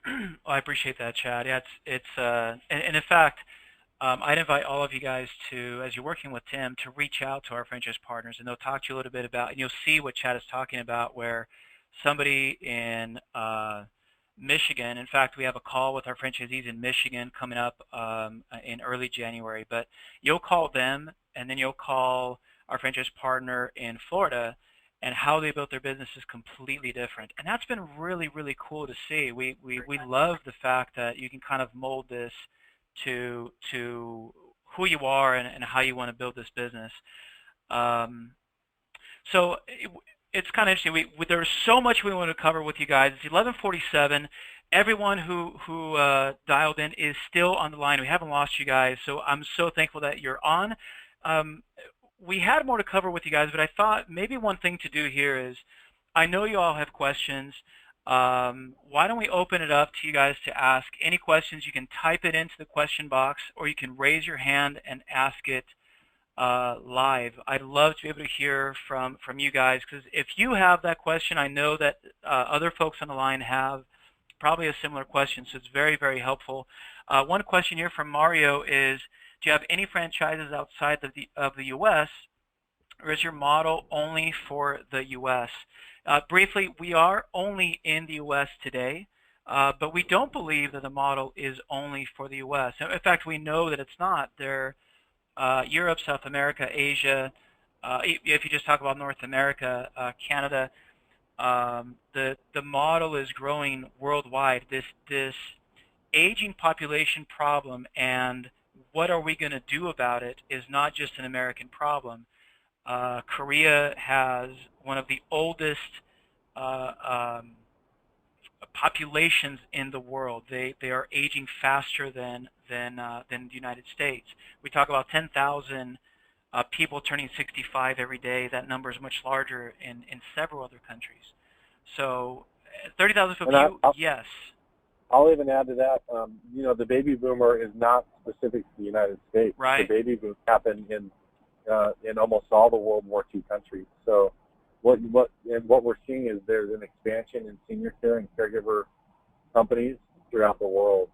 Well, I appreciate that, Chad. Yeah, and in fact, I'd invite all of you guys to, as you're working with Tim, to reach out to our franchise partners, and they'll talk to you a little bit about, and you'll see what Chad is talking about, where somebody in Michigan, in fact, we have a call with our franchisees in Michigan coming up in early January, but you'll call them, and then you'll call our franchise partner in Florida, and how they built their business is completely different. And that's been really, really cool to see. We love the fact that you can kind of mold this to who you are and how you want to build this business. So it's kind of interesting. There's so much we want to cover with you guys. It's 11:47. Everyone who dialed in is still on the line. We haven't lost you guys, so I'm so thankful that you're on. We had more to cover with you guys, but I thought maybe one thing to do here is, I know you all have questions. Why don't we open it up to you guys to ask any questions? You can type it into the question box, or you can raise your hand and ask it live. I'd love to be able to hear from you guys, because if you have that question, I know that other folks on the line have probably a similar question, so it's very, very helpful. One question here from Mario is, do you have any franchises outside of the U.S., or is your model only for the U.S.? Briefly, we are only in the U.S. today, but we don't believe that the model is only for the U.S. In fact, we know that it's not. Europe, South America, Asia, if you just talk about North America, Canada, the model is growing worldwide. This aging population problem and what are we going to do about it is not just an American problem. Korea has one of the oldest populations in the world. They are aging faster than the United States. We talk about 10,000 people turning 65 every day. That number is much larger in several other countries. So 30,000 people, yes. I'll even add to that, the baby boomer is not specific to the United States. Right. The baby boom happened in in almost all the World War II countries. So what we're seeing is there's an expansion in senior care and caregiver companies throughout the world.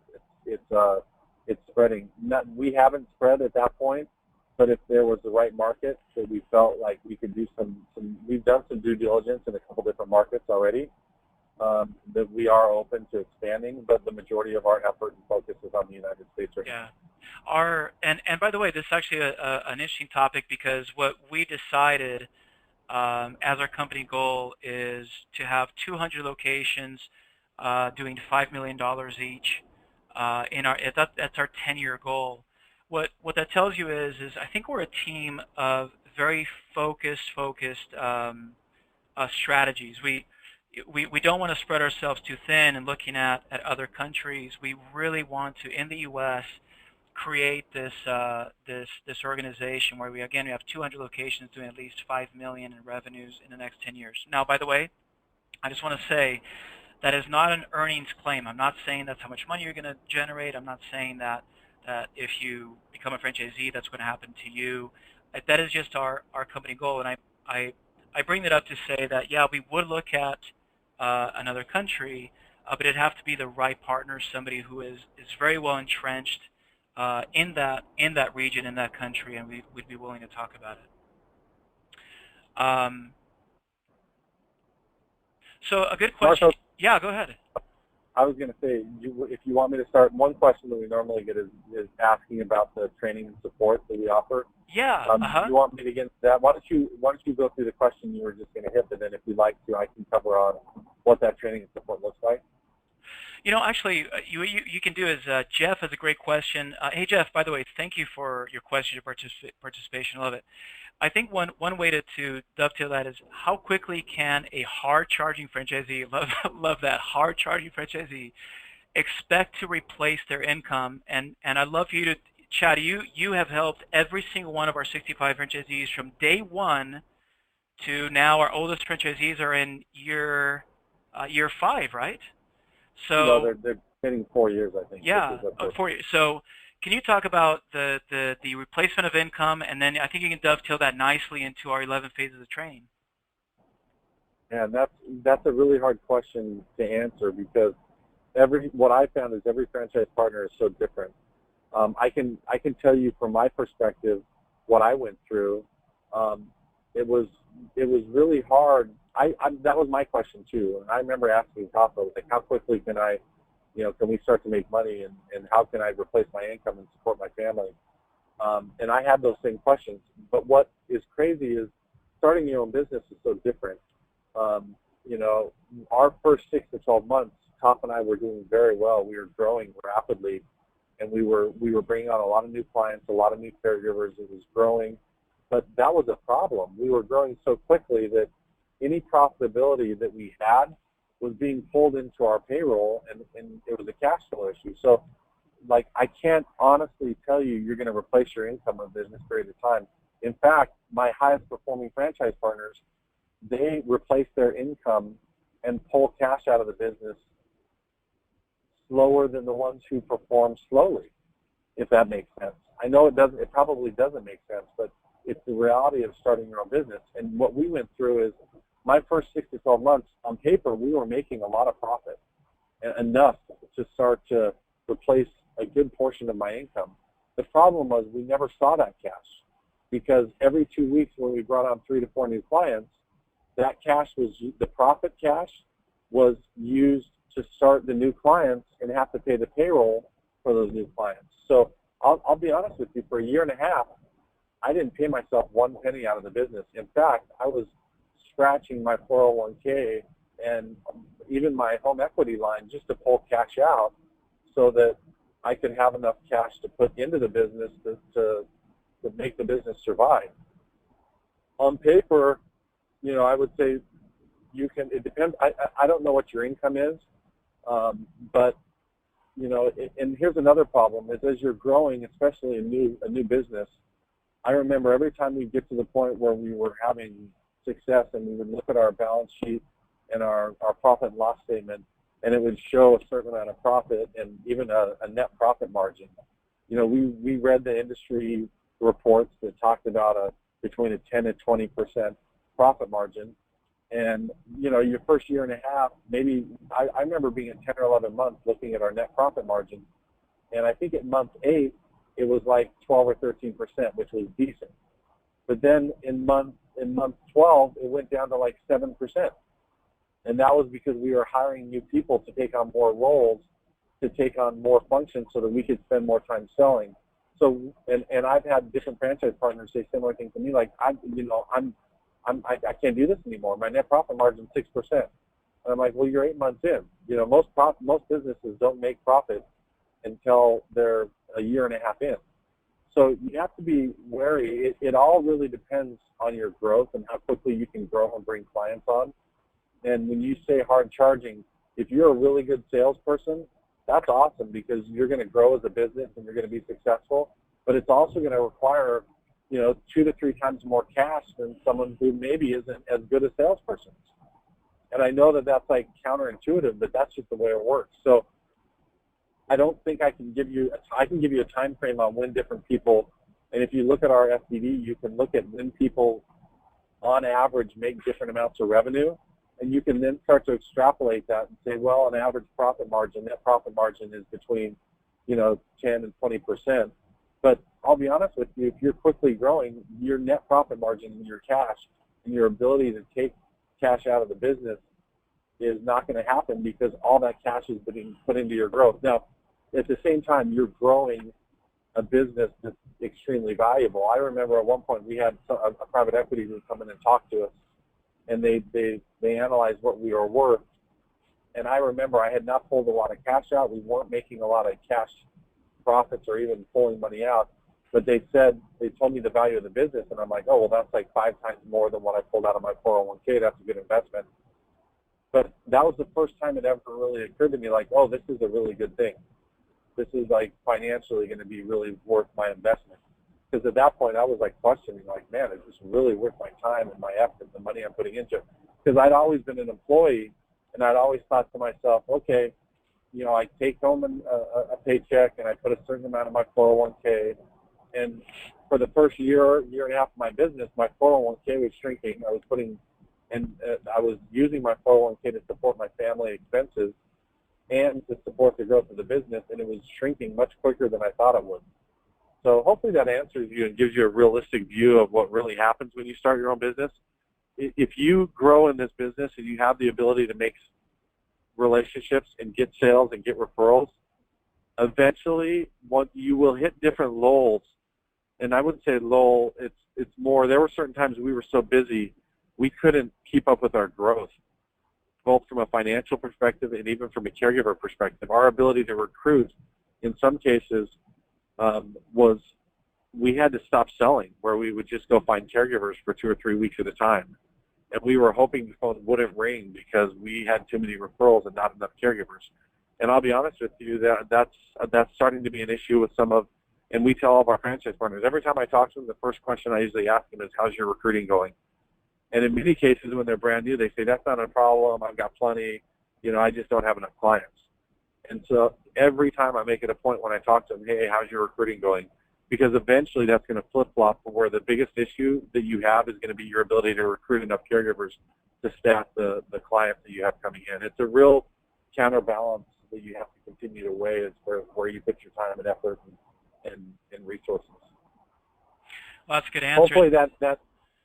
It's spreading. We haven't spread at that point, but if there was the right market that we felt like we could do we've done some due diligence in a couple different markets already, that we are open to expanding, but the majority of our effort and focus is on the United States right now. And by the way, this is actually an interesting topic, because what we decided as our company goal is to have 200 locations doing $5 million each. That's our 10-year goal. What that tells you is I think we're a team of very focused strategies. We don't want to spread ourselves too thin and looking at other countries. We really want to, in the U.S., create this organization where we have 200 locations doing at least $5 million in revenues in the next 10 years. Now, by the way, I just want to say that is not an earnings claim. I'm not saying that's how much money you're going to generate. I'm not saying that if you become a franchisee, that's going to happen to you. That is just our company goal. And I bring that up to say that, yeah, we would look at another country, but it'd have to be the right partner, somebody who is very well entrenched in that region, in that country, and we'd be willing to talk about it. So a good question. Marco, yeah, go ahead. I was going to say, if you want me to start, one question that we normally get is asking about the training and support that we offer. Yeah. You want me to get into that? Why don't you go through the question you were just going to hit, and then if you'd like to, I can cover on what that training and support looks like. Actually, you can do is Jeff has a great question. Hey, Jeff, by the way, thank you for your question, your participation. I love it. I think one way to dovetail that is how quickly can a hard-charging franchisee, love that, hard-charging franchisee, expect to replace their income? And I'd love for you to, Chad, you have helped every single one of our 65 franchisees from day one to now. Our oldest franchisees are in year 5, right? So no, they're hitting 4 years, I think. Yeah, 4 years. So can you talk about the replacement of income, and then I think you can dovetail that nicely into our 11 phases of training. Yeah, that's a really hard question to answer, because what I found is every franchise partner is so different. I can tell you from my perspective what I went through. It was really hard. That was my question too, and I remember asking Taco, like, how quickly can we start to make money, and how can I replace my income and support my family? And I had those same questions. But what is crazy is starting your own business is so different. Our first 6 to 12 months, Top and I were doing very well. We were growing rapidly, and we were bringing on a lot of new clients, a lot of new caregivers. It was growing, but that was a problem. We were growing so quickly that any profitability that we had was being pulled into our payroll, and it was a cash flow issue. So, like, I can't honestly tell you you're going to replace your income within this period of time. In fact, my highest performing franchise partners, they replace their income and pull cash out of the business slower than the ones who perform slowly, if that makes sense. I know it doesn't. It probably doesn't make sense, but it's the reality of starting your own business. And what we went through is, my first 6 to 12 months, on paper, we were making a lot of profit, enough to start to replace a good portion of my income. The problem was we never saw that cash, because every 2 weeks when we brought on 3 to 4 new clients, that cash the profit cash was used to start the new clients and have to pay the payroll for those new clients. So I'll be honest with you, for a year and a half, I didn't pay myself 1 penny out of the business. In fact, I was scratching my 401k and even my home equity line just to pull cash out so that I could have enough cash to put into the business to make the business survive. On paper, I would say it depends. I don't know what your income is, but, and here's another problem, is as you're growing, especially a new business, I remember every time we get to the point where we were having success and we would look at our balance sheet and our profit and loss statement, and it would show a certain amount of profit and even a net profit margin. We read the industry reports that talked about between a 10 and 20% profit margin. And, you know, your first year and a half, maybe, I remember being at 10 or 11 months looking at our net profit margin. And I think at month 8, it was like 12 or 13%, which was decent. But then in month 12, it went down to like 7%. And that was because we were hiring new people to take on more roles, to take on more functions so that we could spend more time selling. So, and I've had different franchise partners say similar things to me, like, I can't do this anymore. My net profit margin is 6%. And I'm like, well, you're 8 months in. You know, most businesses don't make profit until they're a year and a half in. So you have to be wary. It all really depends on your growth and how quickly you can grow and bring clients on. And when you say hard charging, if you're a really good salesperson, that's awesome because you're going to grow as a business and you're going to be successful. But it's also going to require, you know, 2 to 3 times more cash than someone who maybe isn't as good a salesperson. And I know that that's like counterintuitive, but that's just the way it works. So I don't think I can give you a time frame on when different people, and if you look at our FDD, you can look at when people on average make different amounts of revenue, and you can then start to extrapolate that and say, well, an average profit margin, net profit margin is between, you know, 10 and 20%. But I'll be honest with you, if you're quickly growing, your net profit margin and your cash and your ability to take cash out of the business is not going to happen because all that cash is being put into your growth. Now, at the same time, you're growing a business that's extremely valuable. I remember at one point we had a private equity group come in and talk to us, and they analyzed what we were worth. And I remember I had not pulled a lot of cash out. We weren't making a lot of cash profits or even pulling money out. But they told me the value of the business, and I'm like, oh, well, that's like 5 times more than what I pulled out of my 401k. That's a good investment. But that was the first time it ever really occurred to me, like, oh, this is a really good thing. This is like financially going to be really worth my investment. Because at that point I was like questioning, like, man, is this really worth my time and my effort, the money I'm putting into it? Because I'd always been an employee, and I'd always thought to myself, okay, you know, I take home a paycheck and I put a certain amount of my 401k, and for the first year and a half of my business, my 401k was shrinking. I was using my 401k to support my family expenses and to support the growth of the business, and it was shrinking much quicker than I thought it would. So hopefully that answers you and gives you a realistic view of what really happens when you start your own business. If you grow in this business and you have the ability to make relationships and get sales and get referrals, eventually you will hit different lulls. And I wouldn't say lull, it's more, there were certain times we were so busy we couldn't keep up with our growth, both from a financial perspective and even from a caregiver perspective. Our ability to recruit, in some cases, was we had to stop selling, where we would just go find caregivers for 2 or 3 weeks at a time. And we were hoping the phone wouldn't ring because we had too many referrals and not enough caregivers. And I'll be honest with you, that's starting to be an issue with some of, and we tell all of our franchise partners, every time I talk to them, the first question I usually ask them is, how's your recruiting going? And in many cases, when they're brand new, they say, that's not a problem, I've got plenty, you know, I just don't have enough clients. And so every time I make it a point when I talk to them, hey, how's your recruiting going? Because eventually that's going to flip-flop where the biggest issue that you have is going to be your ability to recruit enough caregivers to staff the clients that you have coming in. It's a real counterbalance that you have to continue to weigh as where you put your time and effort and resources. Well, that's a good answer.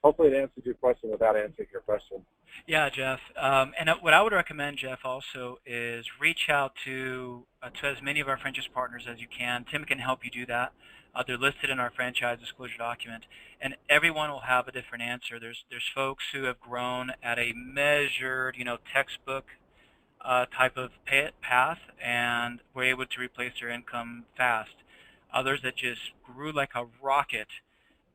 Hopefully it answers your question without answering your question. Yeah, Jeff. And what I would recommend, Jeff, also is reach out to as many of our franchise partners as you can. Tim can help you do that. They're listed in our franchise disclosure document, and everyone will have a different answer. There's folks who have grown at a measured, textbook type of path, and were able to replace their income fast. Others that just grew like a rocket.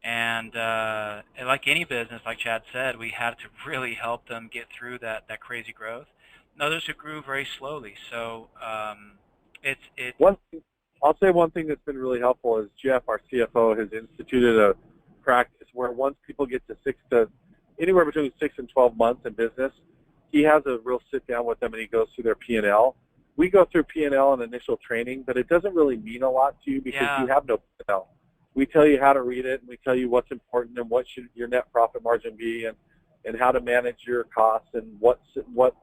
And like any business, like Chad said, we had to really help them get through that crazy growth. And others who grew very slowly. So I'll say one thing that's been really helpful is Jeff, our CFO, has instituted a practice where once people get to anywhere between 6 and 12 months in business, he has a real sit down with them and he goes through their P&L. We go through P&L and initial training, but it doesn't really mean a lot to you because you have no P&L. we tell you how to read it, and we tell you what's important and what should your net profit margin be, and how to manage your costs and what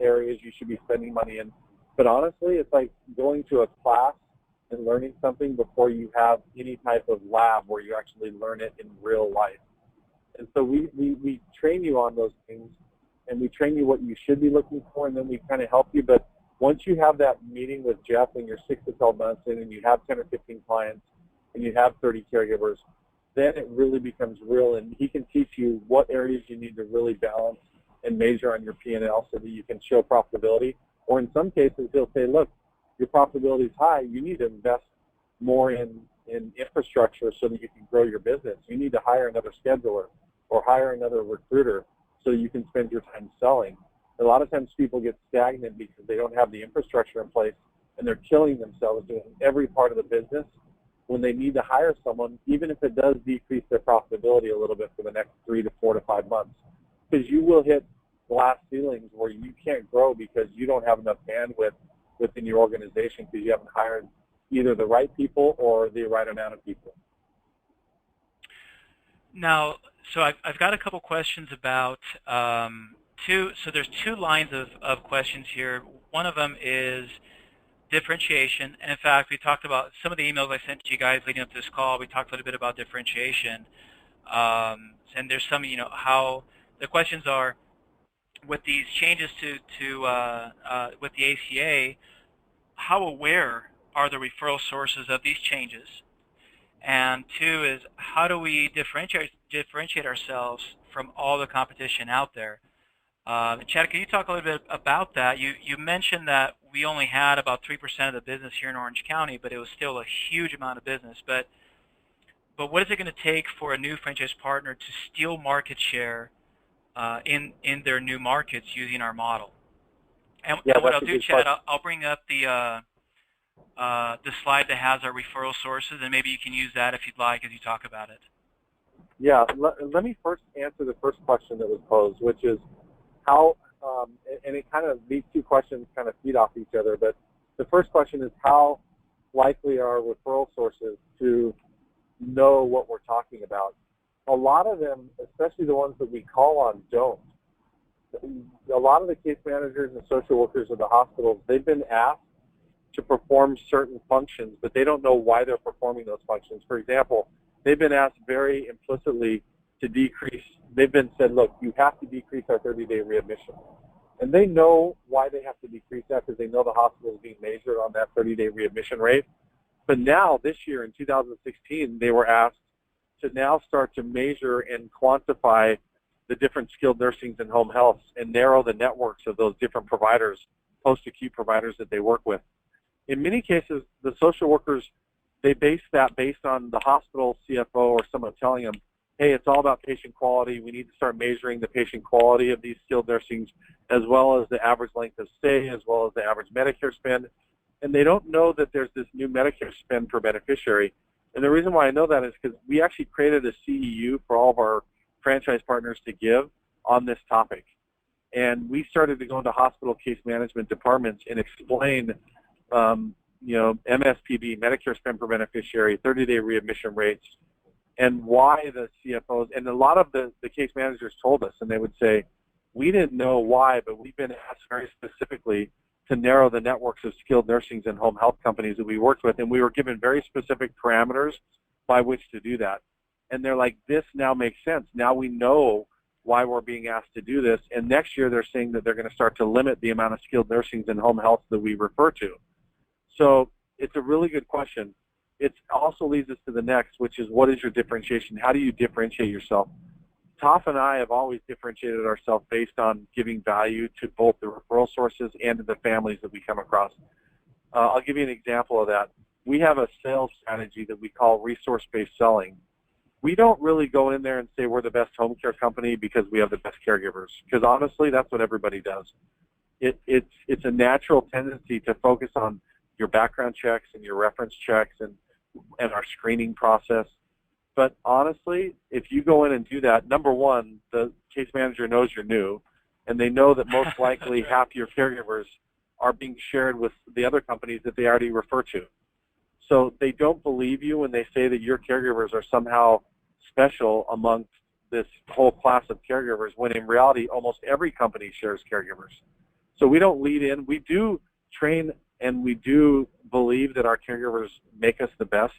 areas you should be spending money in. But honestly, it's like going to a class and learning something before you have any type of lab where you actually learn it in real life. And so we train you on those things, and we train you what you should be looking for, and then we kind of help you. But once you have that meeting with Jeff when you're 6 to 12 months in and you have 10 or 15 clients and you have 30 caregivers, then it really becomes real, and he can teach you what areas you need to really balance and measure on your P&L so that you can show profitability. Or in some cases, he'll say, look, your profitability is high. You need to invest more in infrastructure so that you can grow your business. You need to hire another scheduler or hire another recruiter so you can spend your time selling. A lot of times people get stagnant because they don't have the infrastructure in place, and they're killing themselves doing every part of the business when they need to hire someone, even if it does decrease their profitability a little bit for the next 3 to 4 to 5 months. Because you will hit glass ceilings where you can't grow because you don't have enough bandwidth within your organization because you haven't hired either the right people or the right amount of people. Now, so I've got a couple questions about so there's 2 lines of questions here. One of them is differentiation, and in fact, we talked about some of the emails I sent to you guys leading up to this call. We talked a little bit about differentiation, and there's some, how the questions are with these changes with the ACA. How aware are the referral sources of these changes? And 2 is, how do we differentiate ourselves from all the competition out there? Chad, can you talk a little bit about that? You mentioned that we only had about 3% of the business here in Orange County, but it was still a huge amount of business. But what is it going to take for a new franchise partner to steal market share in their new markets using our model? And what I'll do, Chad, I'll bring up the slide that has our referral sources, and maybe you can use that if you'd like as you talk about it. Yeah, let me first answer the first question that was posed, which is how, and it kind of, these 2 questions kind of feed off each other, but the first question is how likely are referral sources to know what we're talking about? A lot of them, especially the ones that we call on, don't. A lot of the case managers and social workers of the hospitals, they've been asked to perform certain functions, but they don't know why they're performing those functions. For example, they've been asked very implicitly to decrease. They've been said, look, you have to decrease our 30-day readmission. And they know why they have to decrease that because they know the hospital is being measured on that 30-day readmission rate. But now, this year in 2016, they were asked to now start to measure and quantify the different skilled nursings and home health and narrow the networks of those different providers, post-acute providers that they work with. In many cases, the social workers, they base that based on the hospital CFO or someone telling them, hey, it's all about patient quality. We need to start measuring the patient quality of these skilled nursings as well as the average length of stay, as well as the average Medicare spend. And they don't know that there's this new Medicare spend per beneficiary. And the reason why I know that is because we actually created a CEU for all of our franchise partners to give on this topic. And we started to go into hospital case management departments and explain MSPB, Medicare spend per beneficiary, 30-day readmission rates, and why the CFOs, and a lot of the case managers told us, and they would say, we didn't know why, but we've been asked very specifically to narrow the networks of skilled nursings and home health companies that we worked with, and we were given very specific parameters by which to do that. And they're like, this now makes sense. Now we know why we're being asked to do this, and next year they're saying that they're going to start to limit the amount of skilled nursings and home health that we refer to. So it's a really good question. It also leads us to the next, which is what is your differentiation? How do you differentiate yourself? Toph and I have always differentiated ourselves based on giving value to both the referral sources and to the families that we come across. I'll give you an example of that. We have a sales strategy that we call resource-based selling. We don't really go in there and say we're the best home care company because we have the best caregivers, because honestly, that's what everybody does. It's a natural tendency to focus on your background checks and your reference checks and our screening process. But honestly, if you go in and do that, number one, the case manager knows you're new, and they know that most likely half your caregivers are being shared with the other companies that they already refer to. So they don't believe you when they say that your caregivers are somehow special amongst this whole class of caregivers, when in reality almost every company shares caregivers. So we don't lead in. We do train and we do believe that our caregivers make us the best.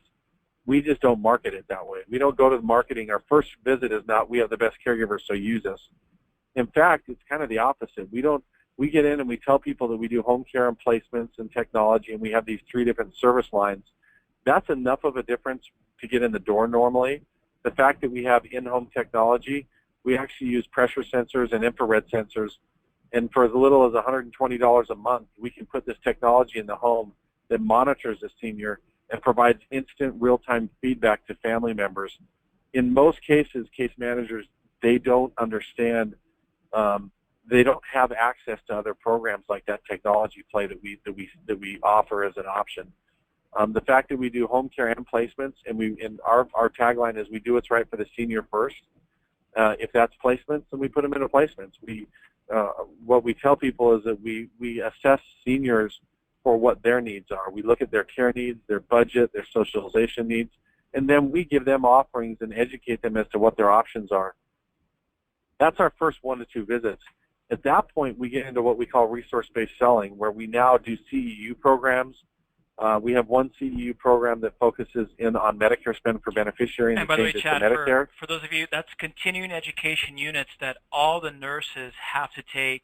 We just don't market it that way. We don't go to the marketing. Our first visit is not, we have the best caregivers, so use us. In fact, it's kind of the opposite. We get in and we tell people that we do home care and placements and technology, and we have these 3 different service lines. That's enough of a difference to get in the door normally. The fact that we have in-home technology, we actually use pressure sensors and infrared sensors, and for as little as $120 a month, we can put this technology in the home that monitors the senior and provides instant real-time feedback to family members. In most cases, case managers, they don't understand, they don't have access to other programs like that technology play that we offer as an option. The fact that we do home care and placements, and our tagline is we do what's right for the senior first. If that's placements, then we put them into placements. What we tell people is that we assess seniors for what their needs are. We look at their care needs, their budget, their socialization needs, and then we give them offerings and educate them as to what their options are. That's our first 1 to 2 visits. At that point, we get into what we call resource-based selling, where we now do CEU programs. We have one CEU program that focuses in on Medicare spend for beneficiaries and by the way, Chad, Medicare. For those of you, that's continuing education units that all the nurses have to take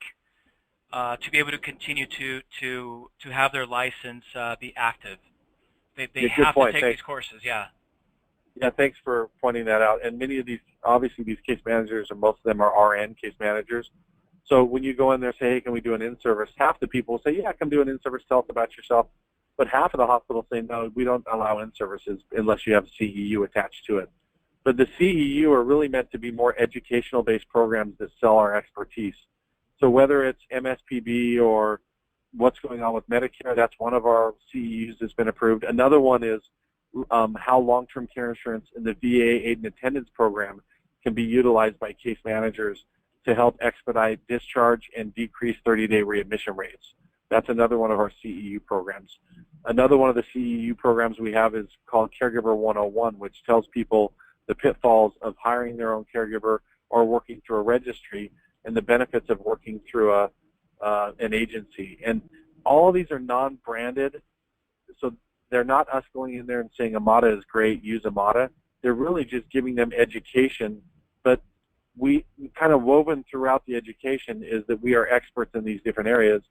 to be able to continue to have their license be active. They have to take these courses, yeah. Yeah, thanks for pointing that out. And many of these, obviously these case managers, and most of them are RN case managers. So when you go in there and say, hey, can we do an in-service, half the people will say, yeah, come do an in-service, tell us about yourself. But half of the hospitals say, no, we don't allow in-services unless you have CEU attached to it. But the CEU are really meant to be more educational-based programs that sell our expertise. So whether it's MSPB or what's going on with Medicare, that's one of our CEUs that's been approved. Another one is how long-term care insurance in the VA aid and attendance program can be utilized by case managers to help expedite discharge and decrease 30-day readmission rates. That's another one of our CEU programs. Another one of the CEU programs we have is called Caregiver 101, which tells people the pitfalls of hiring their own caregiver or working through a registry and the benefits of working through an agency. And all of these are non-branded, so they're not us going in there and saying Amada is great, use Amada. They're really just giving them education, but we kind of woven throughout the education is that we are experts in these different areas.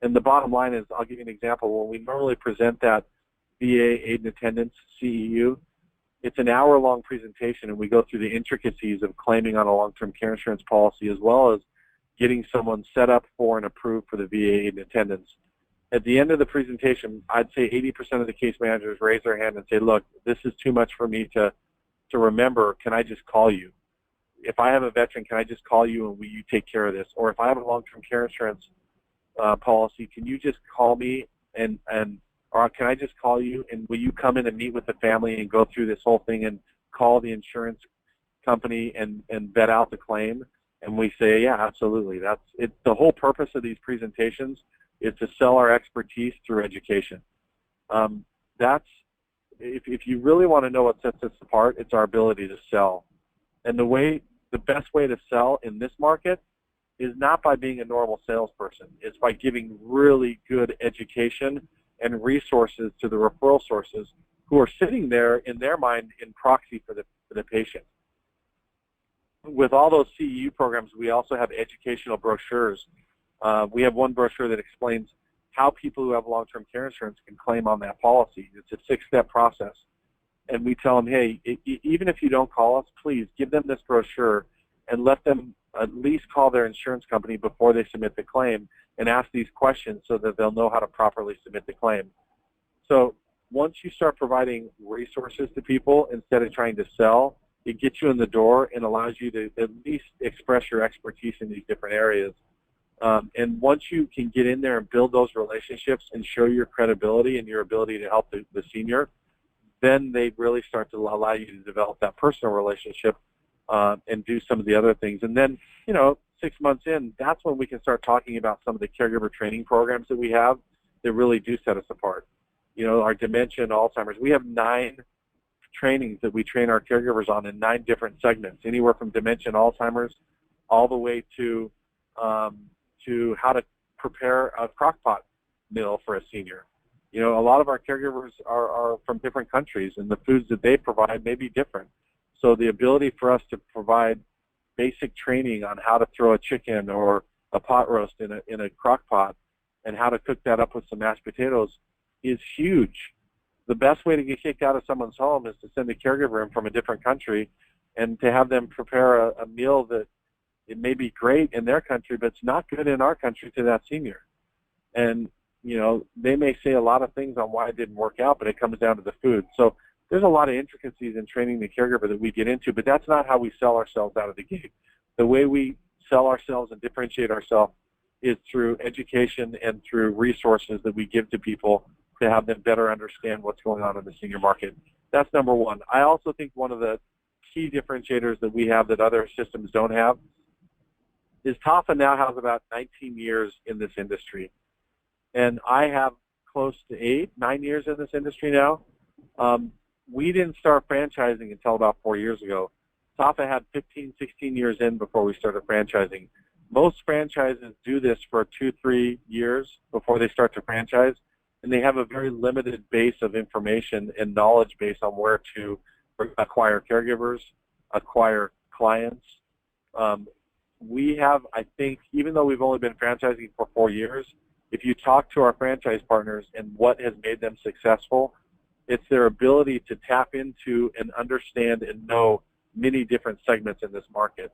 And the bottom line is, I'll give you an example. When we normally present that VA aid and attendance CEU, it's an hour-long presentation, and we go through the intricacies of claiming on a long-term care insurance policy as well as getting someone set up for and approved for the VA aid and attendance. At the end of the presentation, I'd say 80% of the case managers raise their hand and say, look, this is too much for me to remember. Can I just call you? If I have a veteran, can I just call you and will you take care of this? Or if I have a long-term care insurance policy, can you just call me or can I just call you and will you come in and meet with the family and go through this whole thing and call the insurance company and vet out the claim? And we say, yeah, absolutely. That's it. The whole purpose of these presentations is to sell our expertise through education. If you really want to know what sets us apart, it's our ability to sell. And the best way to sell in this market is not by being a normal salesperson. It's by giving really good education and resources to the referral sources who are sitting there in their mind in proxy for the patient. With all those CEU programs, we also have educational brochures. We have one brochure that explains how people who have long-term care insurance can claim on that policy. It's a 6-step process. And we tell them, hey, even if you don't call us, please give them this brochure and let them at least call their insurance company before they submit the claim and ask these questions so that they'll know how to properly submit the claim. So once you start providing resources to people instead of trying to sell, it gets you in the door and allows you to at least express your expertise in these different areas. And once you can get in there and build those relationships and show your credibility and your ability to help the senior, then they really start to allow you to develop that personal relationship and do some of the other things. And then, 6 months in, that's when we can start talking about some of the caregiver training programs that we have that really do set us apart. our dementia and Alzheimer's. We have 9 trainings that we train our caregivers on in 9 different segments, anywhere from dementia and Alzheimer's all the way to how to prepare a crock pot meal for a senior. A lot of our caregivers are from different countries, and the foods that they provide may be different. So the ability for us to provide basic training on how to throw a chicken or a pot roast in a crock pot and how to cook that up with some mashed potatoes is huge. The best way to get kicked out of someone's home is to send a caregiver in from a different country and to have them prepare a meal that it may be great in their country, but it's not good in our country to that senior. And, they may say a lot of things on why it didn't work out, but it comes down to the food. So there's a lot of intricacies in training the caregiver that we get into, but that's not how we sell ourselves out of the gate. The way we sell ourselves and differentiate ourselves is through education and through resources that we give to people to have them better understand what's going on in the senior market. That's number one. I also think one of the key differentiators that we have that other systems don't have is TAFA now has about 19 years in this industry. And I have close to 9 years in this industry now. We didn't start franchising until about 4 years ago. TAFA had 15, 16 years in before we started franchising. Most franchises do this for 2-3 years before they start to franchise, and they have a very limited base of information and knowledge base on where to acquire caregivers, acquire clients. We have, I think, even though we've only been franchising for 4 years, if you talk to our franchise partners and what has made them successful, it's their ability to tap into and understand and know many different segments in this market.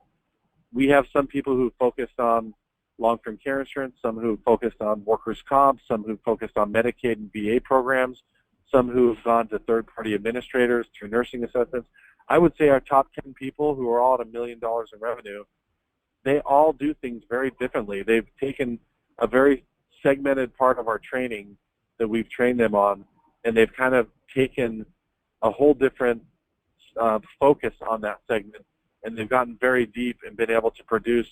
We have some people who focused on long-term care insurance, some who focused on workers' comp, some who focused on Medicaid and VA programs, some who have gone to third-party administrators through nursing assessments. I would say our top 10 people who are all at $1 million in revenue, they all do things very differently. They've taken a very segmented part of our training that we've trained them on, and they've kind of taken a whole different focus on that segment, and they've gotten very deep and been able to produce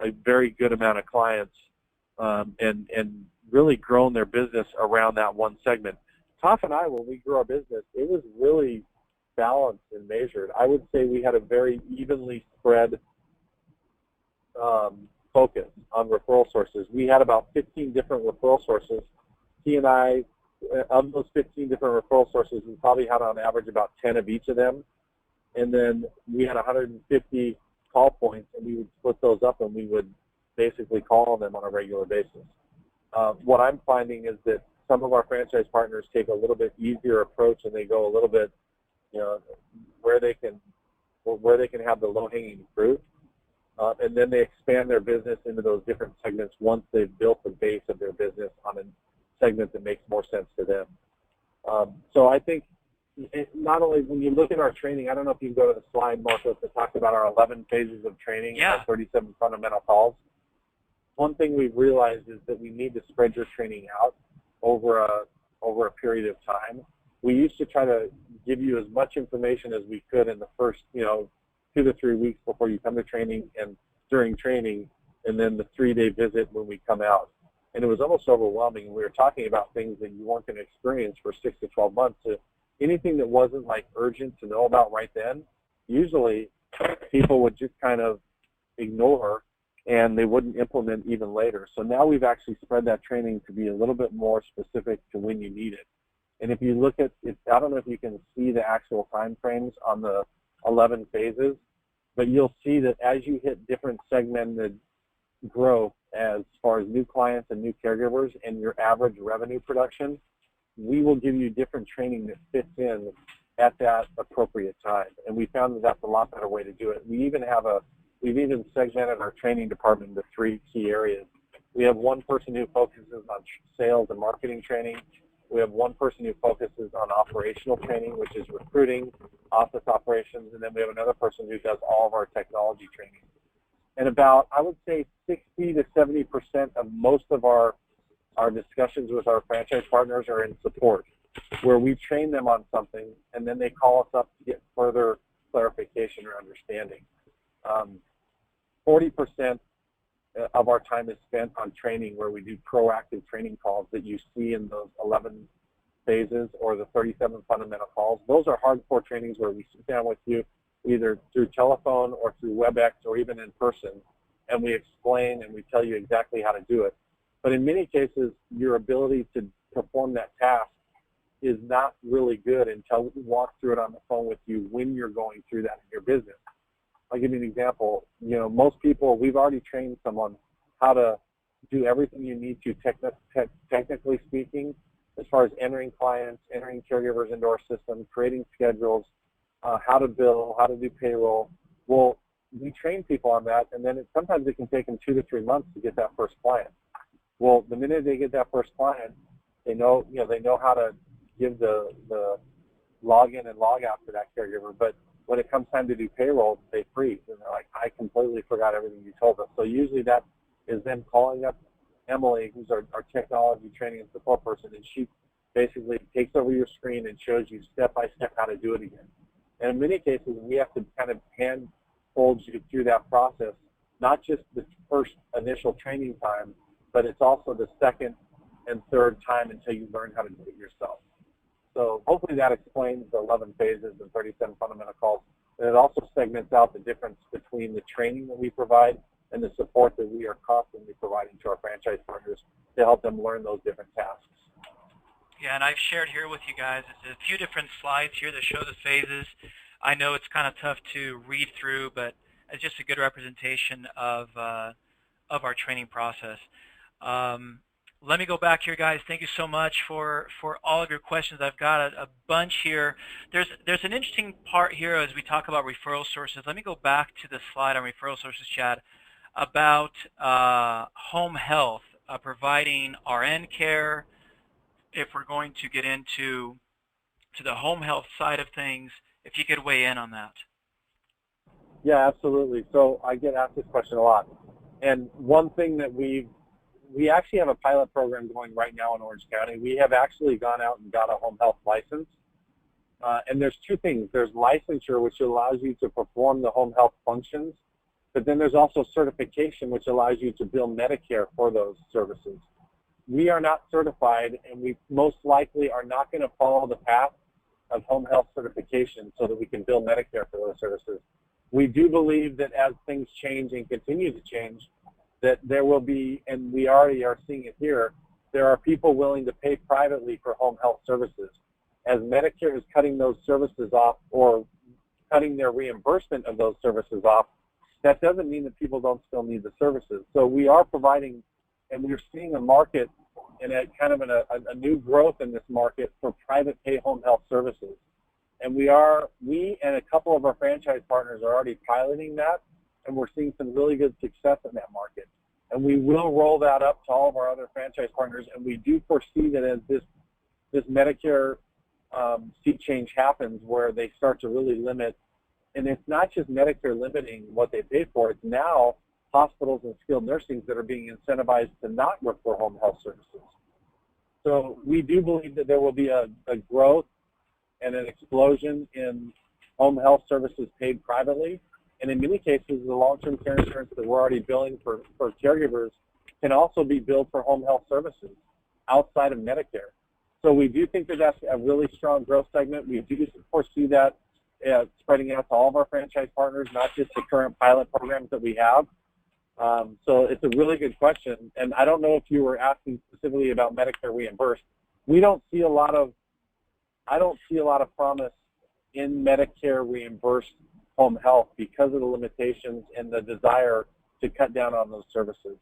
a very good amount of clients and really grown their business around that one segment. Toph and I, when we grew our business, it was really balanced and measured. I would say we had a very evenly spread focus on referral sources. We had about 15 different referral sources. He and I, of those 15 different referral sources, we probably had on average about 10 of each of them. And then we had 150 call points, and we would split those up, and we would basically call them on a regular basis. What I'm finding is that some of our franchise partners take a little bit easier approach, and they go a little bit, where they can have the low-hanging fruit. And then they expand their business into those different segments once they've built the base of their business on a segment that makes more sense to them. So I think not only when you look at our training, I don't know if you can go to the slide, Marcos, that talks about our 11 phases of training and our 37 fundamental calls. One thing we've realized is that we need to spread your training out over a period of time. We used to try to give you as much information as we could in the first, 2 to 3 weeks before you come to training and during training, and then the 3-day visit when we come out. And it was almost overwhelming. We were talking about things that you weren't going to experience for 6 to 12 months. So anything that wasn't like urgent to know about right then, usually people would just kind of ignore, and they wouldn't implement even later. So now we've actually spread that training to be a little bit more specific to when you need it. And if you look at it, I don't know if you can see the actual time frames on the 11 phases, but you'll see that as you hit different segmented growth as far as new clients and new caregivers and your average revenue production, we will give you different training that fits in at that appropriate time. And we found that that's a lot better way to do it. We've even segmented our training department into 3 key areas. We have one person who focuses on sales and marketing training. We have one person who focuses on operational training, which is recruiting, office operations, and then we have another person who does all of our technology training. And about, I would say, 60 to 70% of most of our discussions with our franchise partners are in support, where we train them on something, and then they call us up to get further clarification or understanding. 40% of our time is spent on training, where we do proactive training calls that you see in those 11 phases or the 37 fundamental calls. Those are hardcore trainings where we sit down with you either through telephone or through WebEx or even in person, and we explain and we tell you exactly how to do it. But in many cases, your ability to perform that task is not really good until we walk through it on the phone with you when you're going through that in your business. I'll give you an example. You know, most people, we've already trained someone how to do everything you need to technically speaking, as far as entering clients, entering caregivers into our system, creating schedules, how to bill, how to do payroll. Well, we train people on that, and then sometimes it can take them 2 to 3 months to get that first client. Well, the minute they get that first client, they know how to give the log in and log out for that caregiver. But when it comes time to do payroll, they freeze and they're like, I completely forgot everything you told us. So usually that is them calling up Emily, who's our technology training and support person, and she basically takes over your screen and shows you step by step how to do it again. And in many cases, we have to kind of hand-hold you through that process, not just the first initial training time, but it's also the second and third time until you learn how to do it yourself. So hopefully that explains the 11 phases and 37 fundamental calls. And it also segments out the difference between the training that we provide and the support that we are constantly providing to our franchise partners to help them learn those different tasks. Yeah, and I've shared here with you guys, it's a few different slides here that show the phases. I know it's kind of tough to read through, but it's just a good representation of our training process. Let me go back here, guys. Thank you so much for all of your questions. I've got a bunch here. There's an interesting part here as we talk about referral sources. Let me go back to the slide on referral sources, Chad, about home health, providing RN care. If we're going to get into the home health side of things, if you could weigh in on that. Yeah, absolutely. So I get asked this question a lot. And one thing that we actually have a pilot program going right now in Orange County. We have actually gone out and got a home health license. And there's two things. There's licensure, which allows you to perform the home health functions, but then there's also certification, which allows you to bill Medicare for those services. We are not certified, and we most likely are not going to follow the path of home health certification so that we can bill Medicare for those services. We do believe that as things change and continue to change, that there will be, and we already are seeing it here, there are people willing to pay privately for home health services. As Medicare is cutting those services off or cutting their reimbursement of those services off, that doesn't mean that people don't still need the services. So we are providing, and we're seeing a market and a kind of a new growth in this market for private pay home health services. And we and a couple of our franchise partners are already piloting that, and we're seeing some really good success in that market. And we will roll that up to all of our other franchise partners, and we do foresee that as this Medicare seat change happens where they start to really limit, and it's not just Medicare limiting what they pay for, it's now hospitals and skilled nursing that are being incentivized to not work for home health services. So we do believe that there will be a growth and an explosion in home health services paid privately. And in many cases, the long-term care insurance that we're already billing for caregivers can also be billed for home health services outside of Medicare. So we do think that that's a really strong growth segment. We do foresee that spreading out to all of our franchise partners, not just the current pilot programs that we have. So it's a really good question. And I don't know if you were asking specifically about Medicare reimbursed. I don't see a lot of promise in Medicare reimbursed home health because of the limitations and the desire to cut down on those services.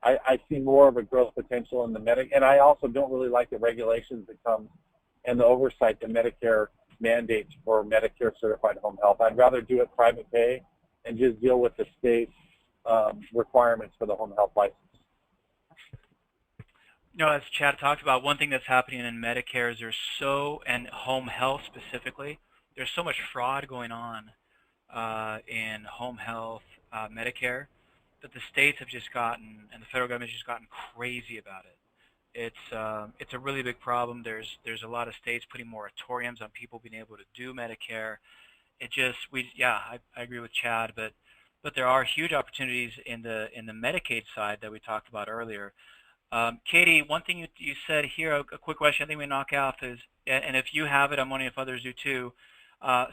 I see more of a growth potential in the Medicare, and I also don't really like the regulations that come and the oversight that Medicare mandates for Medicare certified home health. I'd rather do it private pay and just deal with the state requirements for the home health license. You know, as Chad talked about, one thing that's happening in Medicare is and home health specifically, there's so much fraud going on in home health Medicare that the states have just gotten, and the federal government has just gotten crazy about it. It's a really big problem. There's a lot of states putting moratoriums on people being able to do Medicare. I agree with Chad, but there are huge opportunities in the Medicaid side that we talked about earlier. Katie, one thing you said here, a quick question I think we knock out is, and if you have it, I'm wondering if others do too.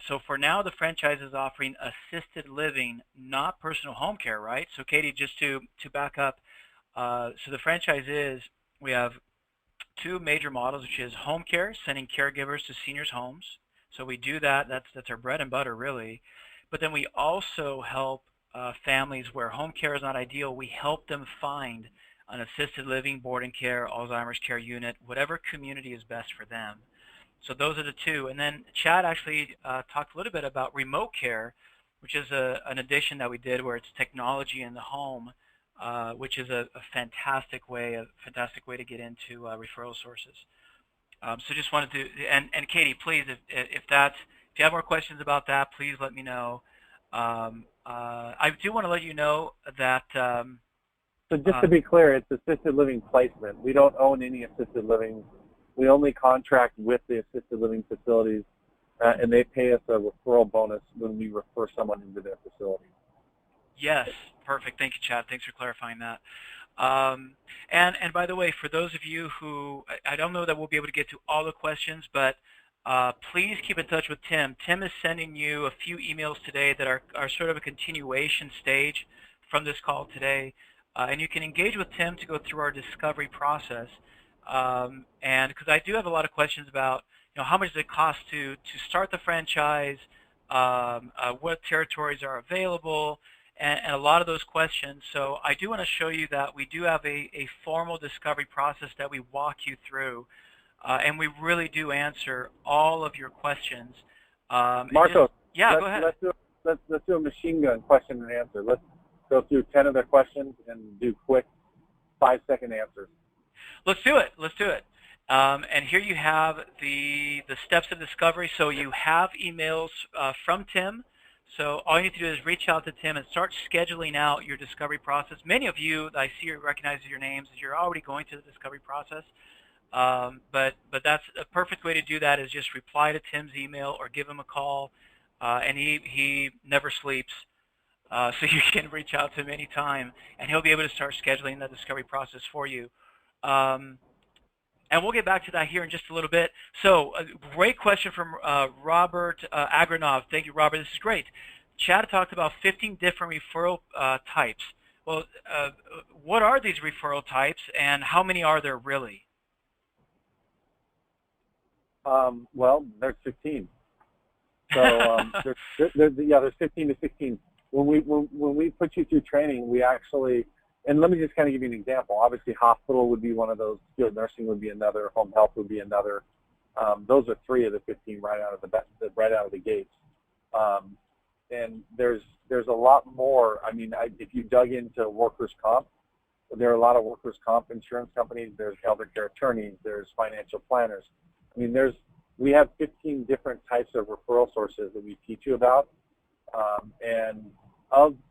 So for now, the franchise is offering assisted living, not personal home care, right? So Katie, just to back up, so the franchise is, we have two major models, which is home care, sending caregivers to seniors' homes. So we do that. That's our bread and butter, really. But then we also help families where home care is not ideal. We help them find an assisted living, boarding care, Alzheimer's care unit, whatever community is best for them. So those are the two. And then Chad actually talked a little bit about remote care, which is an addition that we did where it's technology in the home, which is a fantastic way to get into referral sources. So just wanted to, and Katie, please, if you have more questions about that, please let me know. I do want to let you know that. So just to be clear, it's assisted living placement. We don't own any assisted living. We only contract with the assisted living facilities, and they pay us a referral bonus when we refer someone into their facility. Yes, perfect. Thank you, Chad. Thanks for clarifying that. And by the way, for those of you who, I don't know that we'll be able to get to all the questions, but please keep in touch with Tim. Tim is sending you a few emails today that are sort of a continuation stage from this call today. And you can engage with Tim to go through our discovery process. And because I do have a lot of questions about, how much does it cost to start the franchise, what territories are available, and a lot of those questions. So I do want to show you that we do have a formal discovery process that we walk you through, and we really do answer all of your questions. Marco, yeah, go ahead. Let's do a machine gun question and answer. Let's go through 10 of their questions and do quick 5-second answers. Let's do it. Let's do it. And here you have the steps of discovery. So you have emails from Tim. So all you need to do is reach out to Tim and start scheduling out your discovery process. Many of you, I see you recognize your names, you're already going through the discovery process. But that's a perfect way to do that is just reply to Tim's email or give him a call. And he never sleeps. So you can reach out to him anytime, and he'll be able to start scheduling the discovery process for you. And we'll get back to that here in just a little bit. So a great question from Robert Agranov. Thank you, Robert. This is great. Chad talked about 15 different referral types. Well, what are these referral types, and how many are there really? Well, there's 15. So there's 15 to 16. When we put you through training, we actually, and let me just kind of give you an example. Obviously, hospital would be one of those. Skilled nursing would be another. Home health would be another. Those are 3 of the 15 right out of the gates. And there's a lot more. I mean, if you dug into workers' comp, there are a lot of workers' comp insurance companies. There's elder care attorneys. There's financial planners. I mean, we have 15 different types of referral sources that we teach you about. And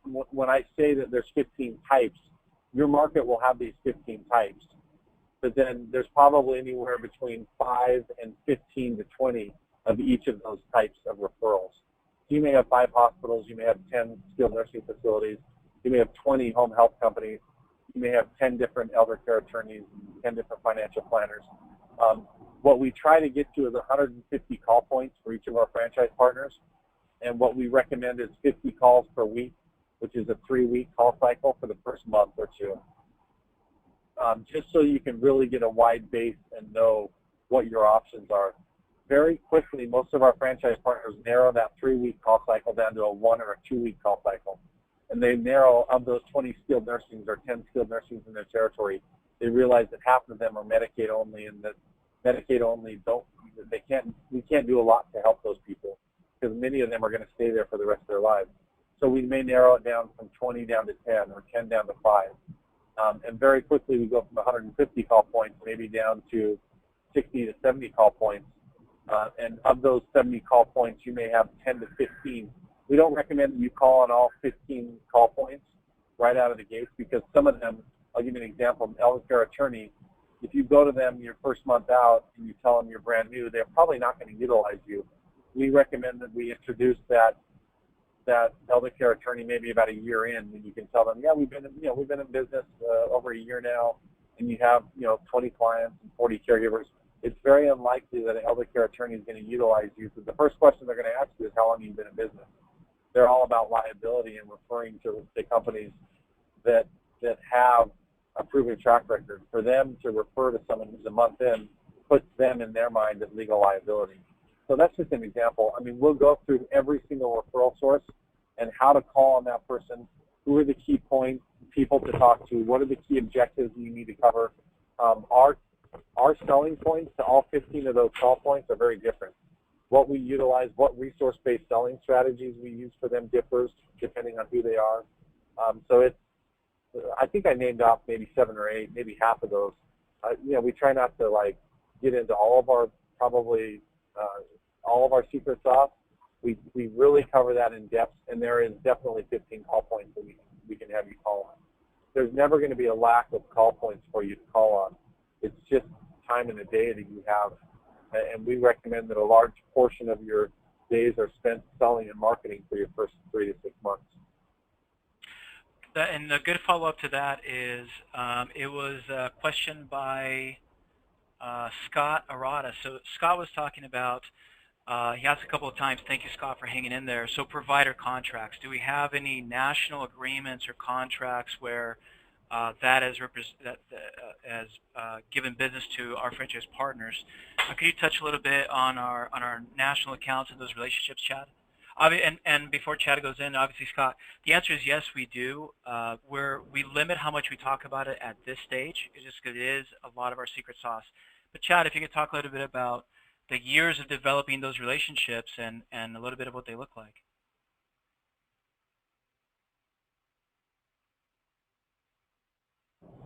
when I say that there's 15 types, your market will have these 15 types. But then there's probably anywhere between 5 and 15 to 20 of each of those types of referrals. So you may have 5 hospitals, you may have 10 skilled nursing facilities, you may have 20 home health companies, you may have 10 different elder care attorneys, 10 different financial planners. What we try to get to is 150 call points for each of our franchise partners. And what we recommend is 50 calls per week, which is a 3-week call cycle for the first month or 2. Just so you can really get a wide base and know what your options are. Very quickly, most of our franchise partners narrow that 3-week call cycle down to a 1 or a 2-week call cycle. And they narrow, of those 20 skilled nursings or 10 skilled nursings in their territory, they realize that half of them are Medicaid only, and that Medicaid only we can't do a lot to help those people, because many of them are going to stay there for the rest of their lives. So we may narrow it down from 20 down to 10 or 10 down to 5. And very quickly we go from 150 call points maybe down to 60 to 70 call points. And of those 70 call points, you may have 10 to 15. We don't recommend that you call on all 15 call points right out of the gates, because some of them, I'll give you an example, an elder care attorney, if you go to them your first month out and you tell them you're brand new, they're probably not going to utilize you. We recommend that we introduce that elder care attorney maybe about a year in, when you can tell them, yeah, we've been in business over a year now. and you have 20 clients and 40 caregivers, it's very unlikely that an elder care attorney is going to utilize you. So the first question they're going to ask you is how long you've been in business. They're all about liability and referring to the companies that have a proven track record. For them to refer to someone who's a month in puts them in their mind at legal liability. So that's just an example. I mean, we'll go through every single referral source and how to call on that person, who are the key points, people to talk to, what are the key objectives you need to cover. Our selling points to all 15 of those call points are very different. What we utilize, what resource-based selling strategies we use for them differs depending on who they are. So I think I named off maybe 7 or 8, maybe half of those. We try not to get into all of our secret sauce. We really cover that in depth, and there is definitely 15 call points that we can have you call on. There's never going to be a lack of call points for you to call on. It's just time in a day that you have, and we recommend that a large portion of your days are spent selling and marketing for your first 3 to 6 months. And a good follow-up to that is it was a question by Scott Arata. So Scott was talking about, he asked a couple of times, thank you, Scott, for hanging in there. So provider contracts. Do we have any national agreements or contracts where that has given business to our franchise partners? Could you touch a little bit on our national accounts and those relationships, Chad? And before Chad goes in, obviously, Scott, the answer is yes, we do. We limit how much we talk about it at this stage, just because it is a lot of our secret sauce. But Chad, if you could talk a little bit about the years of developing those relationships and a little bit of what they look like.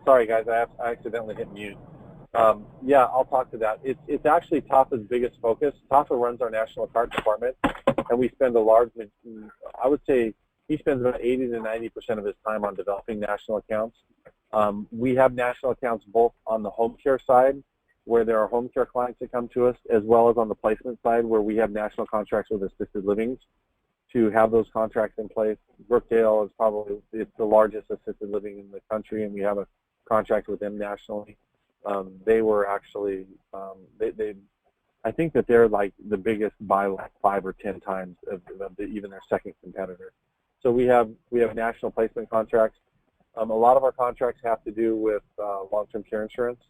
Sorry, guys, I accidentally hit mute. Yeah, I'll talk to that. It's actually Tafa's biggest focus. Tafa runs our national account department, and we spend I would say he spends about 80 to 90% of his time on developing national accounts. We have national accounts both on the home care side, where there are home care clients that come to us, as well as on the placement side, where we have national contracts with assisted livings to have those contracts in place. Brookdale is it's the largest assisted living in the country, and we have a contract with them nationally. They were actually, I think that they're like the biggest by 5 or 10 times of even their second competitor. So we have national placement contracts. A lot of our contracts have to do with long-term care insurance.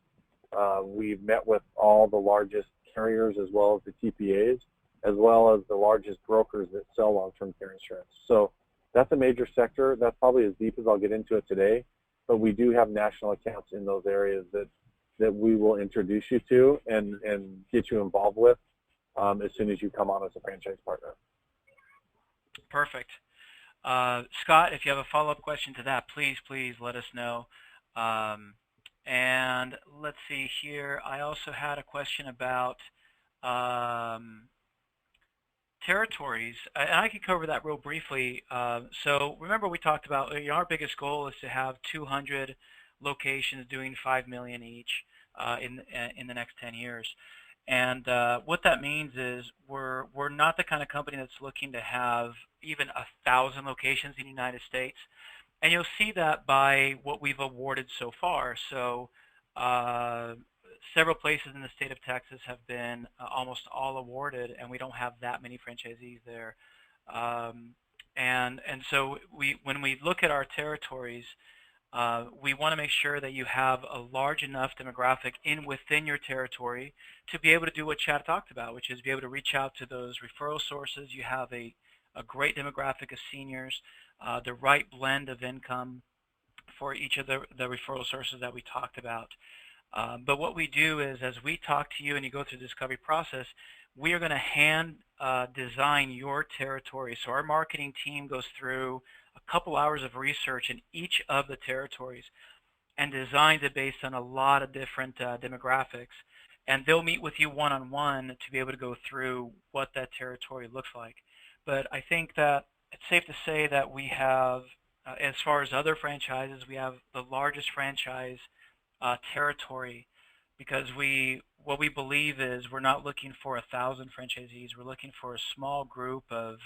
We've met with all the largest carriers as well as the TPAs, as well as the largest brokers that sell long-term care insurance. So that's a major sector. That's probably as deep as I'll get into it today. But we do have national accounts in those areas that we will introduce you to and get you involved with as soon as you come on as a franchise partner. Perfect. Scott, if you have a follow-up question to that, please let us know. And let's see here. I also had a question about territories, and I can cover that real briefly. So remember, we talked about our biggest goal is to have 200 locations doing $5 million each in the next 10 years. And what that means is we're not the kind of company that's looking to have even 1,000 locations in the United States. And you'll see that by what we've awarded so far. So several places in the state of Texas have been almost all awarded, and we don't have that many franchisees there. And so when we look at our territories, we want to make sure that you have a large enough demographic within your territory to be able to do what Chad talked about, which is be able to reach out to those referral sources. You have a great demographic of seniors, the right blend of income for each of the referral sources that we talked about. But what we do is, as we talk to you and you go through the discovery process, we are going to hand design your territory. So our marketing team goes through a couple hours of research in each of the territories and designs it based on a lot of different demographics. And they'll meet with you one-on-one to be able to go through what that territory looks like. But I think that it's safe to say that we have, as far as other franchises, we have the largest franchise territory, because what we believe is we're not looking for 1,000 franchisees. We're looking for a small group of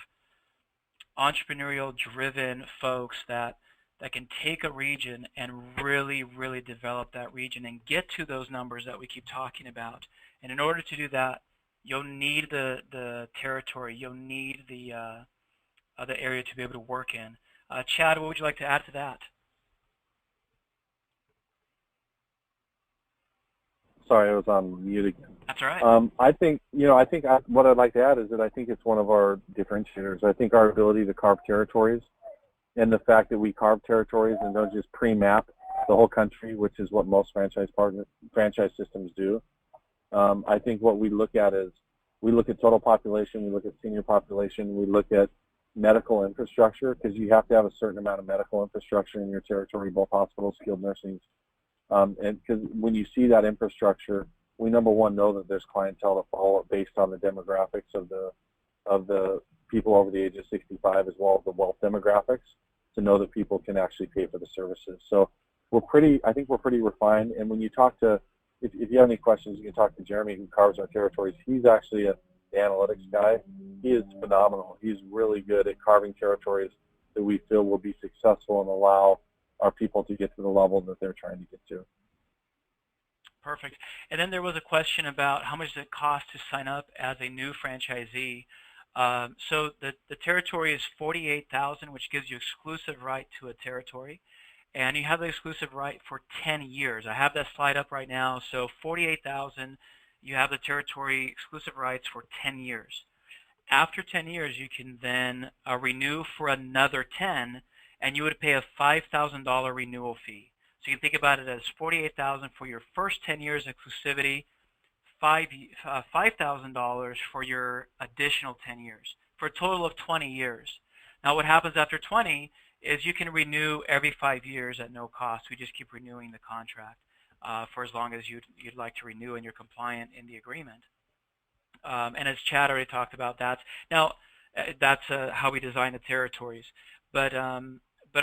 entrepreneurial driven folks that that can take a region and really, really develop that region and get to those numbers that we keep talking about. And in order to do that, you'll need the territory, you'll need the area to be able to work in. Chad, what would you like to add to that? Sorry, I was on mute again. That's all right. I think, what I'd like to add is that I think it's one of our differentiators. I think our ability to carve territories and the fact that we carve territories and don't just pre-map the whole country, which is what most franchise systems do. I think what we look at is we look at total population, we look at senior population, we look at medical infrastructure, because you have to have a certain amount of medical infrastructure in your territory, both hospitals, skilled nursing. And because when you see that infrastructure, we number one know that there's clientele to follow it based on the demographics of the people over the age of 65, as well as the wealth demographics, to know that people can actually pay for the services. So I think we're pretty refined. And when you talk to, if you have any questions, you can talk to Jeremy, who carves our territories. He's actually the analytics guy. He is phenomenal. He's really good at carving territories that we feel will be successful and allow our people to get to the level that they're trying to get to. Perfect. And then there was a question about how much does it cost to sign up as a new franchisee. So the territory is $48,000, which gives you exclusive right to a territory, and you have the exclusive right for 10 years. I have that slide up right now. So $48,000, you have the territory exclusive rights for 10 years. After 10 years, you can then renew for another 10, and you would pay a $5,000 renewal fee. So you can think about it as $48,000 for your first 10 years exclusivity, $5,000 for your additional 10 years, for a total of 20 years. Now what happens after 20 is you can renew every 5 years at no cost. We just keep renewing the contract for as long as you'd like to renew and you're compliant in the agreement. And as Chad already talked about, that's how we design the territories. But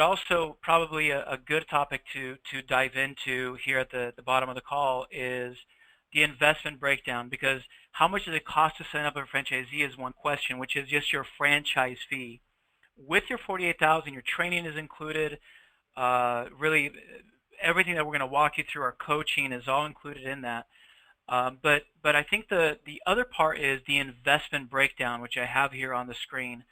also probably a good topic to dive into here at the bottom of the call is the investment breakdown, because how much does it cost to sign up a franchisee is one question, which is just your franchise fee. With your $48,000, your training is included. Really, everything that we're going to walk you through, our coaching, is all included in that. But I think the other part is the investment breakdown, which I have here on the screen.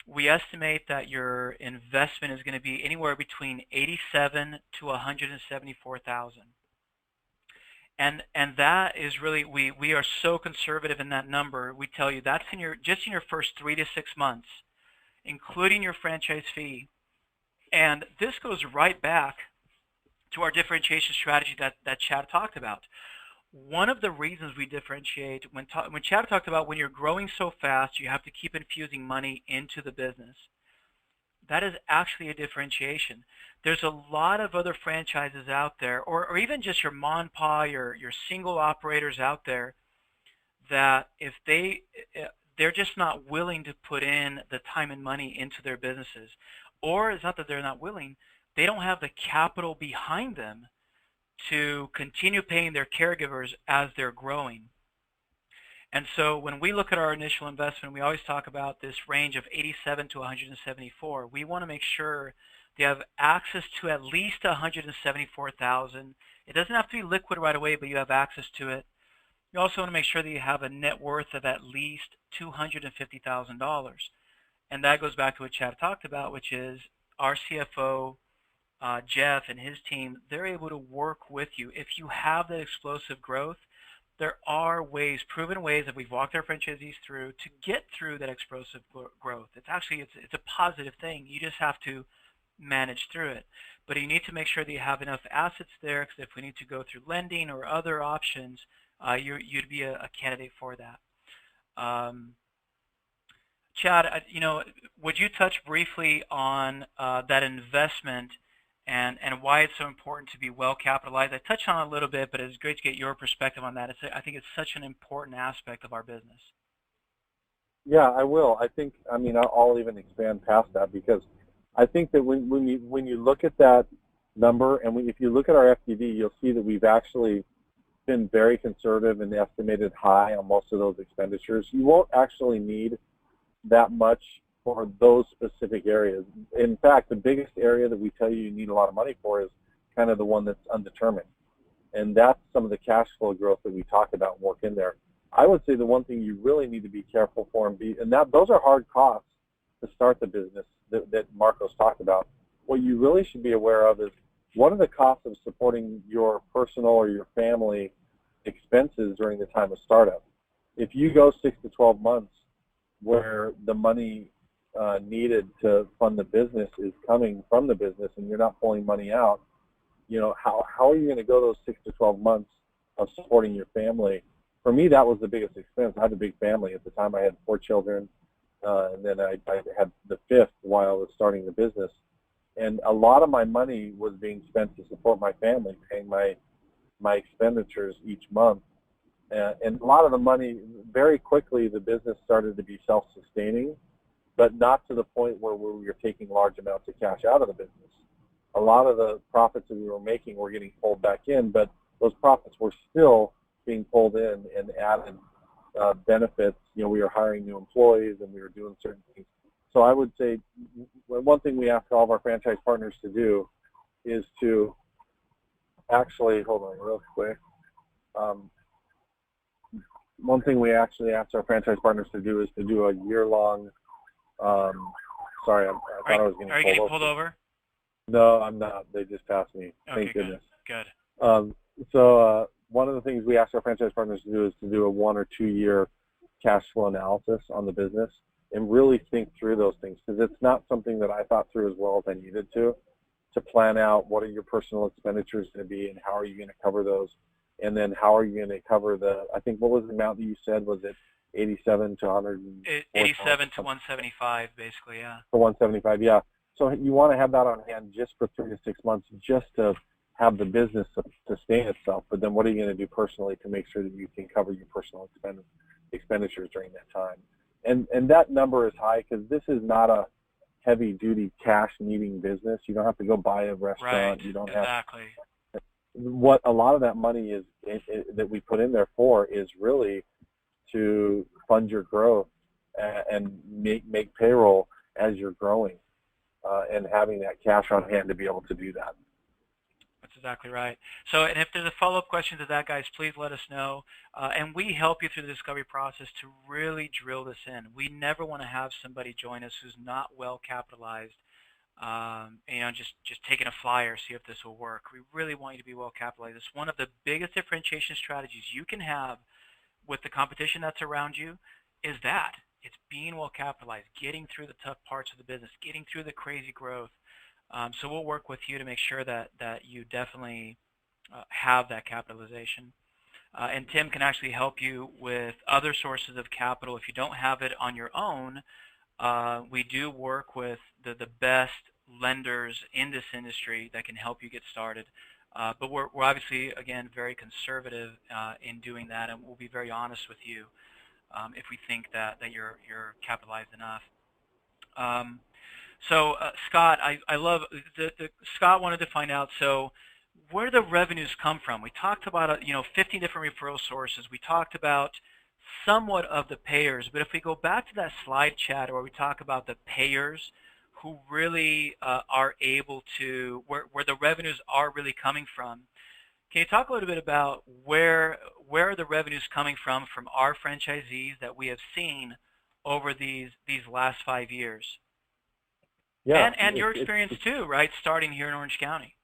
We estimate that your investment is going to be anywhere between $87,000 to $174,000. And that is really, we are so conservative in that number. We tell you that's just in your first 3 to 6 months, including your franchise fee. And this goes right back to our differentiation strategy that Chad talked about. One of the reasons we differentiate, when Chad talked about when you're growing so fast, you have to keep infusing money into the business. That is actually a differentiation. There's a lot of other franchises out there, or even just your mom and pa, your single operators out there, that if they're just not willing to put in the time and money into their businesses. Or it's not that they're not willing, they don't have the capital behind them to continue paying their caregivers as they're growing. And so when we look at our initial investment, we always talk about this range of 87 to 174. We want to make sure they have access to at least 174,000. It doesn't have to be liquid right away, but you have access to it. You also want to make sure that you have a net worth of at least $250,000. And that goes back to what Chad talked about, which is our CFO, Jeff, and his team, they're able to work with you. If you have that explosive growth, there are ways, proven ways that we've walked our franchisees through to get through that explosive growth. It's a positive thing. You just have to manage through it. But you need to make sure that you have enough assets there, because if we need to go through lending or other options, you'd be a candidate for that. Chad, would you touch briefly on that investment and why it's so important to be well capitalized? I touched on it a little bit, but it's great to get your perspective on that. I think it's such an important aspect of our business. Yeah, I will. I'll even expand past that, because I think that when you look at that number, and if you look at our FTD, you'll see that we've actually been very conservative and estimated high on most of those expenditures. You won't actually need that much for those specific areas. In fact, the biggest area that we tell you need a lot of money for is kind of the one that's undetermined. And that's some of the cash flow growth that we talk about and work in there. I would say the one thing you really need to be careful for, and those are hard costs to start the business that Marcos talked about. What you really should be aware of is what are the costs of supporting your personal or your family expenses during the time of startup. If you go 6 to 12 months where the money needed to fund the business is coming from the business and you're not pulling money out, how are you going to go those 6 to 12 months of supporting your family? For me, that was the biggest expense. I had a big family. At the time, I had 4 children, and then I had the 5th while I was starting the business. And a lot of my money was being spent to support my family, paying my expenditures each month. And a lot of the money, very quickly, the business started to be self-sustaining, but not to the point where we were taking large amounts of cash out of the business. A lot of the profits that we were making were getting pulled back in, but those profits were still being pulled in and added benefits. We were hiring new employees and we were doing certain things. So I would say one thing we ask all of our franchise partners to do is to actually, hold on real quick. One thing we actually ask our franchise partners to do is to do a year-long, sorry, I thought I was getting pulled over. Are you getting pulled over? No, I'm not. They just passed me. Okay, Thank goodness. Good. So one of the things we ask our franchise partners to do is to do a 1 or 2 year cash flow analysis on the business and really think through those things, because it's not something that I thought through as well as I needed to plan out what are your personal expenditures going to be and how are you going to cover those, and then how are you going to cover I think, what was the amount that you said? Was it 87 to 100? 87 to 175, basically, yeah. For 175, yeah. So you want to have that on hand just for 3 to 6 months, just to have the business sustain itself. But then what are you going to do personally to make sure that you can cover your personal expenditures during that time? And that number is high because this is not a heavy-duty cash-needing business. You don't have to go buy a restaurant. Right, you don't exactly. What a lot of that money is that we put in there for is really to fund your growth and make payroll as you're growing, and having that cash on hand to be able to do that. That's exactly right. So, and if there's a follow-up question to that, guys, please let us know. And we help you through the discovery process to really drill this in. We never want to have somebody join us who's not well capitalized, just taking a flyer, see if this will work. We really want you to be well capitalized. It's one of the biggest differentiation strategies you can have with the competition that's around you is that. It's being well capitalized, getting through the tough parts of the business, getting through the crazy growth. So we'll work with you to make sure that you definitely have that capitalization. And Tim can actually help you with other sources of capital. If you don't have it on your own, we do work with the best lenders in this industry that can help you get started. But we're obviously, again, very conservative in doing that, and we'll be very honest with you if we think that you're capitalized enough. So Scott, I love Scott wanted to find out, so where do the revenues come from? We talked about 15 different referral sources. We talked about somewhat of the payers, but if we go back to that slide chat where we talk about the payers who really are able to, where the revenues are really coming from, can you talk a little bit about where are the revenues coming from our franchisees that we have seen over these last 5 years? Yeah, and your experience too, right? Starting here in Orange County.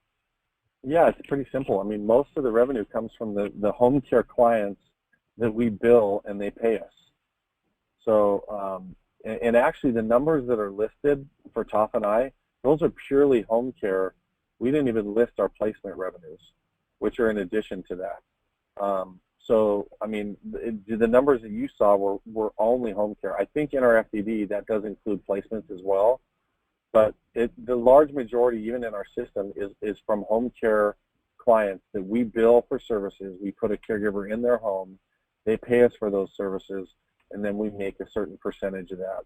Yeah, it's pretty simple. I mean, most of the revenue comes from the home care clients that we bill and they pay us. So, and actually the numbers that are listed for Toph and I, those are purely home care. We didn't even list our placement revenues, which are in addition to that. So, I mean, the numbers that you saw were only home care. I think in our FDD that does include placements as well. But the large majority, even in our system, is from home care clients that we bill for services. We put a caregiver in their home, they pay us for those services, and then we make a certain percentage of that.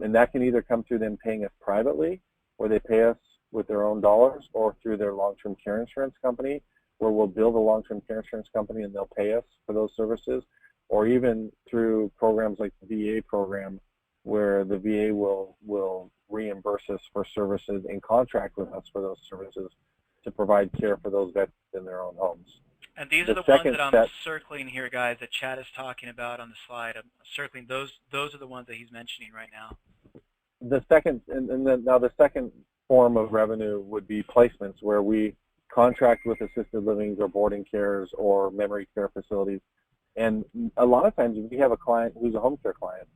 And that can either come through them paying us privately, where they pay us with their own dollars, or through their long-term care insurance company, where we'll bill the long-term care insurance company and they'll pay us for those services, or even through programs like the VA program, where the VA will reimburse us for services and contract with us for those services to provide care for those veterans in their own homes. And these are the ones that I'm circling here, guys, that Chad is talking about on the slide. I'm circling those are the ones that he's mentioning right now. The second, now the second form of revenue would be placements, where we contract with assisted livings or boarding cares or memory care facilities. And a lot of times we have a client who's a home care client,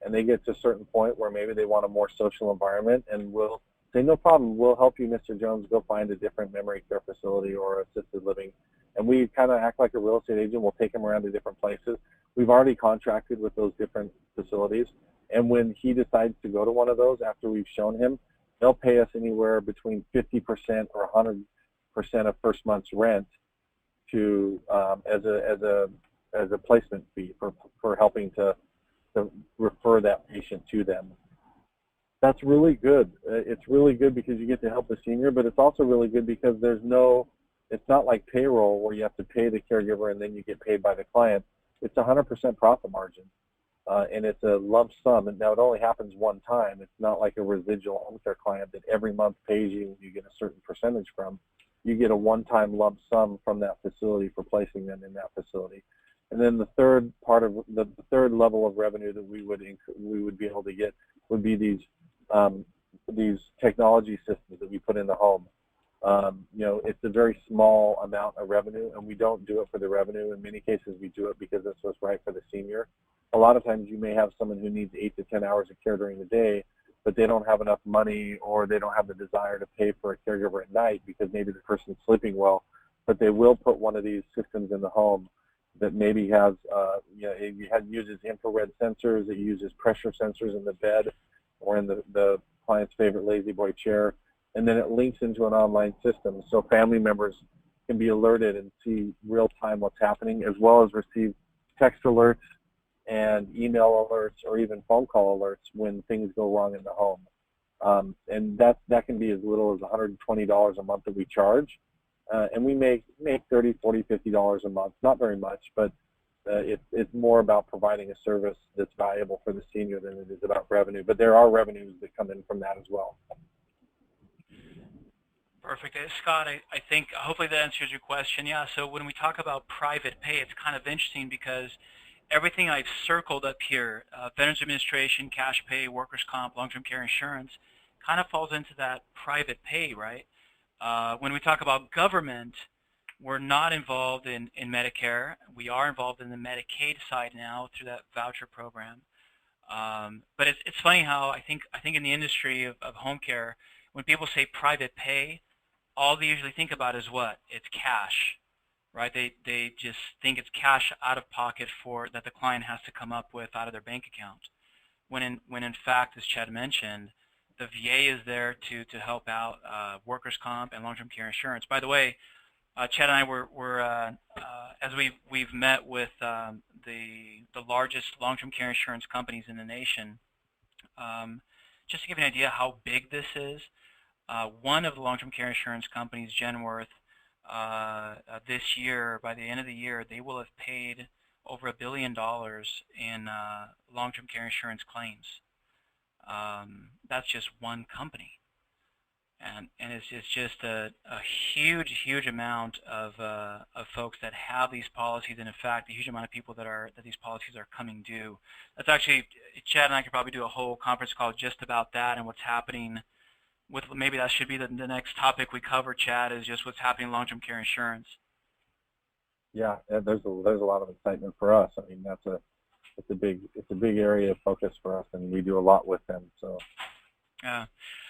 and they get to a certain point where maybe they want a more social environment, and we'll say, no problem, we'll help you, Mr. Jones, go find a different memory care facility or assisted living. And we kind of act like a real estate agent. We'll take them around to different places. We've already contracted with those different facilities. And when he decides to go to one of those after we've shown him, they'll pay us anywhere between 50% or 100% of first month's rent to as a placement fee for helping to refer that patient to them. That's really good. It's really good because you get to help the senior, but it's also really good because it's not like payroll where you have to pay the caregiver and then you get paid by the client. It's 100% profit margin, and it's a lump sum. And now it only happens one time. It's not like a residual home care client that every month pays you and you get a certain percentage from. You get a one-time lump sum from that facility for placing them in that facility. And then the third part of the third level of revenue that we would be able to get would be these technology systems that we put in the home. It's a very small amount of revenue, and we don't do it for the revenue. In many cases, we do it because that's what's right for the senior. A lot of times you may have someone who needs 8 to 10 hours of care during the day, but they don't have enough money or they don't have the desire to pay for a caregiver at night because maybe the person's sleeping well, but they will put one of these systems in the home that maybe has, it uses infrared sensors, it uses pressure sensors in the bed or in the client's favorite lazy boy chair, and then it links into an online system so family members can be alerted and see real-time what's happening, as well as receive text alerts and email alerts or even phone call alerts when things go wrong in the home. And that can be as little as $120 a month that we charge. And we make $30, $40, $50 a month, not very much, but it's more about providing a service that's valuable for the senior than it is about revenue. But there are revenues that come in from that as well. Perfect. Scott, I think hopefully that answers your question. Yeah, so when we talk about private pay, it's kind of interesting because everything I've circled up here, Veterans Administration, cash pay, workers' comp, long-term care insurance, kind of falls into that private pay, right? When we talk about government, we're not involved in Medicare. We are involved in the Medicaid side now through that voucher program. But it's funny how I think in the industry of home care, when people say private pay, all they usually think about is what? It's cash, right? They just think it's cash out of pocket that the client has to come up with out of their bank account. When in fact, as Chad mentioned, the VA is there to help out workers' comp and long-term care insurance. By the way, Chad and I were as we've met with the largest long-term care insurance companies in the nation. Just to give you an idea how big this is, one of the long-term care insurance companies, Genworth, this year, by the end of the year, they will have paid over $1 billion in long-term care insurance claims. That's just one company, and it's just a huge amount of folks that have these policies, and in fact, a huge amount of people that these policies are coming due. That's actually, Chad and I could probably do a whole conference call just about that and what's happening. Maybe that should be the next topic we cover, Chad, is just what's happening in long-term care insurance. Yeah, there's a lot of excitement for us. I mean, it's a big area of focus for us, and we do a lot with them. So. Yeah.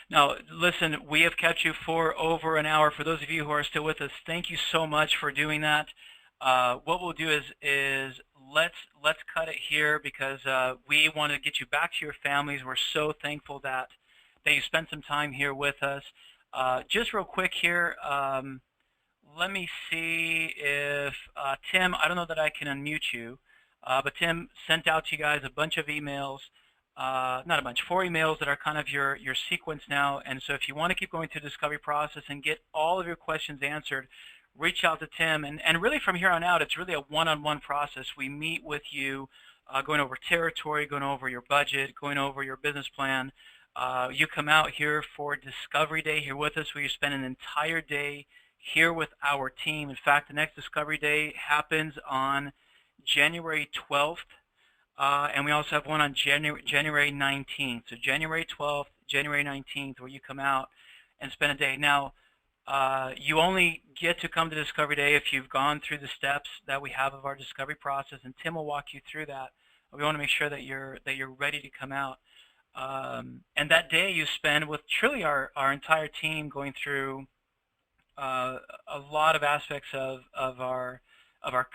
Now, listen, we have kept you for over an hour. For those of you who are still with us, thank you so much for doing that. What we'll do is let's cut it here because we want to get you back to your families. We're so thankful that you spent some time here with us. Just real quick here, let me see if Tim, I don't know that I can unmute you, but Tim sent out to you guys a bunch of emails, not a bunch, 4 emails that are kind of your sequence now. And so if you want to keep going through the discovery process and get all of your questions answered, reach out to Tim. And really from here on out, it's really a one-on-one process. We meet with you going over territory, going over your budget, going over your business plan. You come out here for Discovery Day here with us, where you spend an entire day here with our team. In fact, the next Discovery Day happens on January 12th, and we also have one on January 19th. So January 12th, January 19th, where you come out and spend a day. Now, you only get to come to Discovery Day if you've gone through the steps that we have of our discovery process, and Tim will walk you through that. We want to make sure that you're ready to come out. And that day you spend with truly our entire team, going through a lot of aspects of our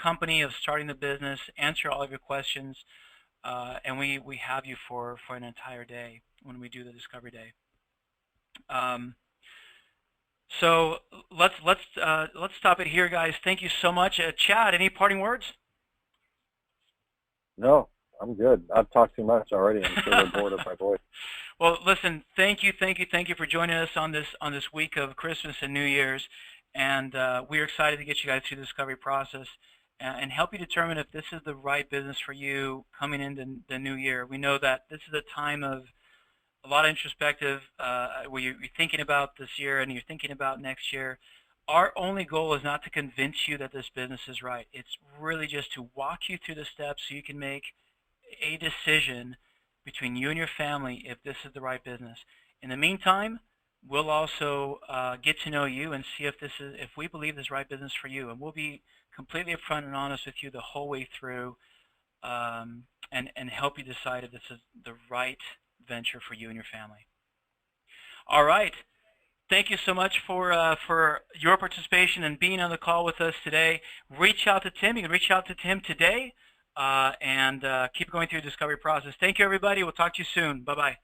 company, of starting the business, answer all of your questions, and we have you for an entire day when we do the Discovery Day. So let's stop it here, guys. Thank you so much. Chad, any parting words? No, I'm good. I've talked too much already. I'm sure they're bored of my voice. Well, listen, thank you for joining us on this week of Christmas and New Year's, and we're excited to get you guys through the discovery process and help you determine if this is the right business for you coming into the new year. We know that this is a time of a lot of introspective, where you're thinking about this year and you're thinking about next year. Our only goal is not to convince you that this business is right. It's really just to walk you through the steps so you can make a decision between you and your family if this is the right business. In the meantime, we'll also get to know you and see if we believe this is the right business for you, and we'll be completely upfront and honest with you the whole way through, and help you decide if this is the right venture for you and your family. All right. Thank you so much for your participation and being on the call with us today. Reach out to Tim. You can reach out to Tim today, and keep going through the discovery process. Thank you, everybody. We'll talk to you soon. Bye-bye.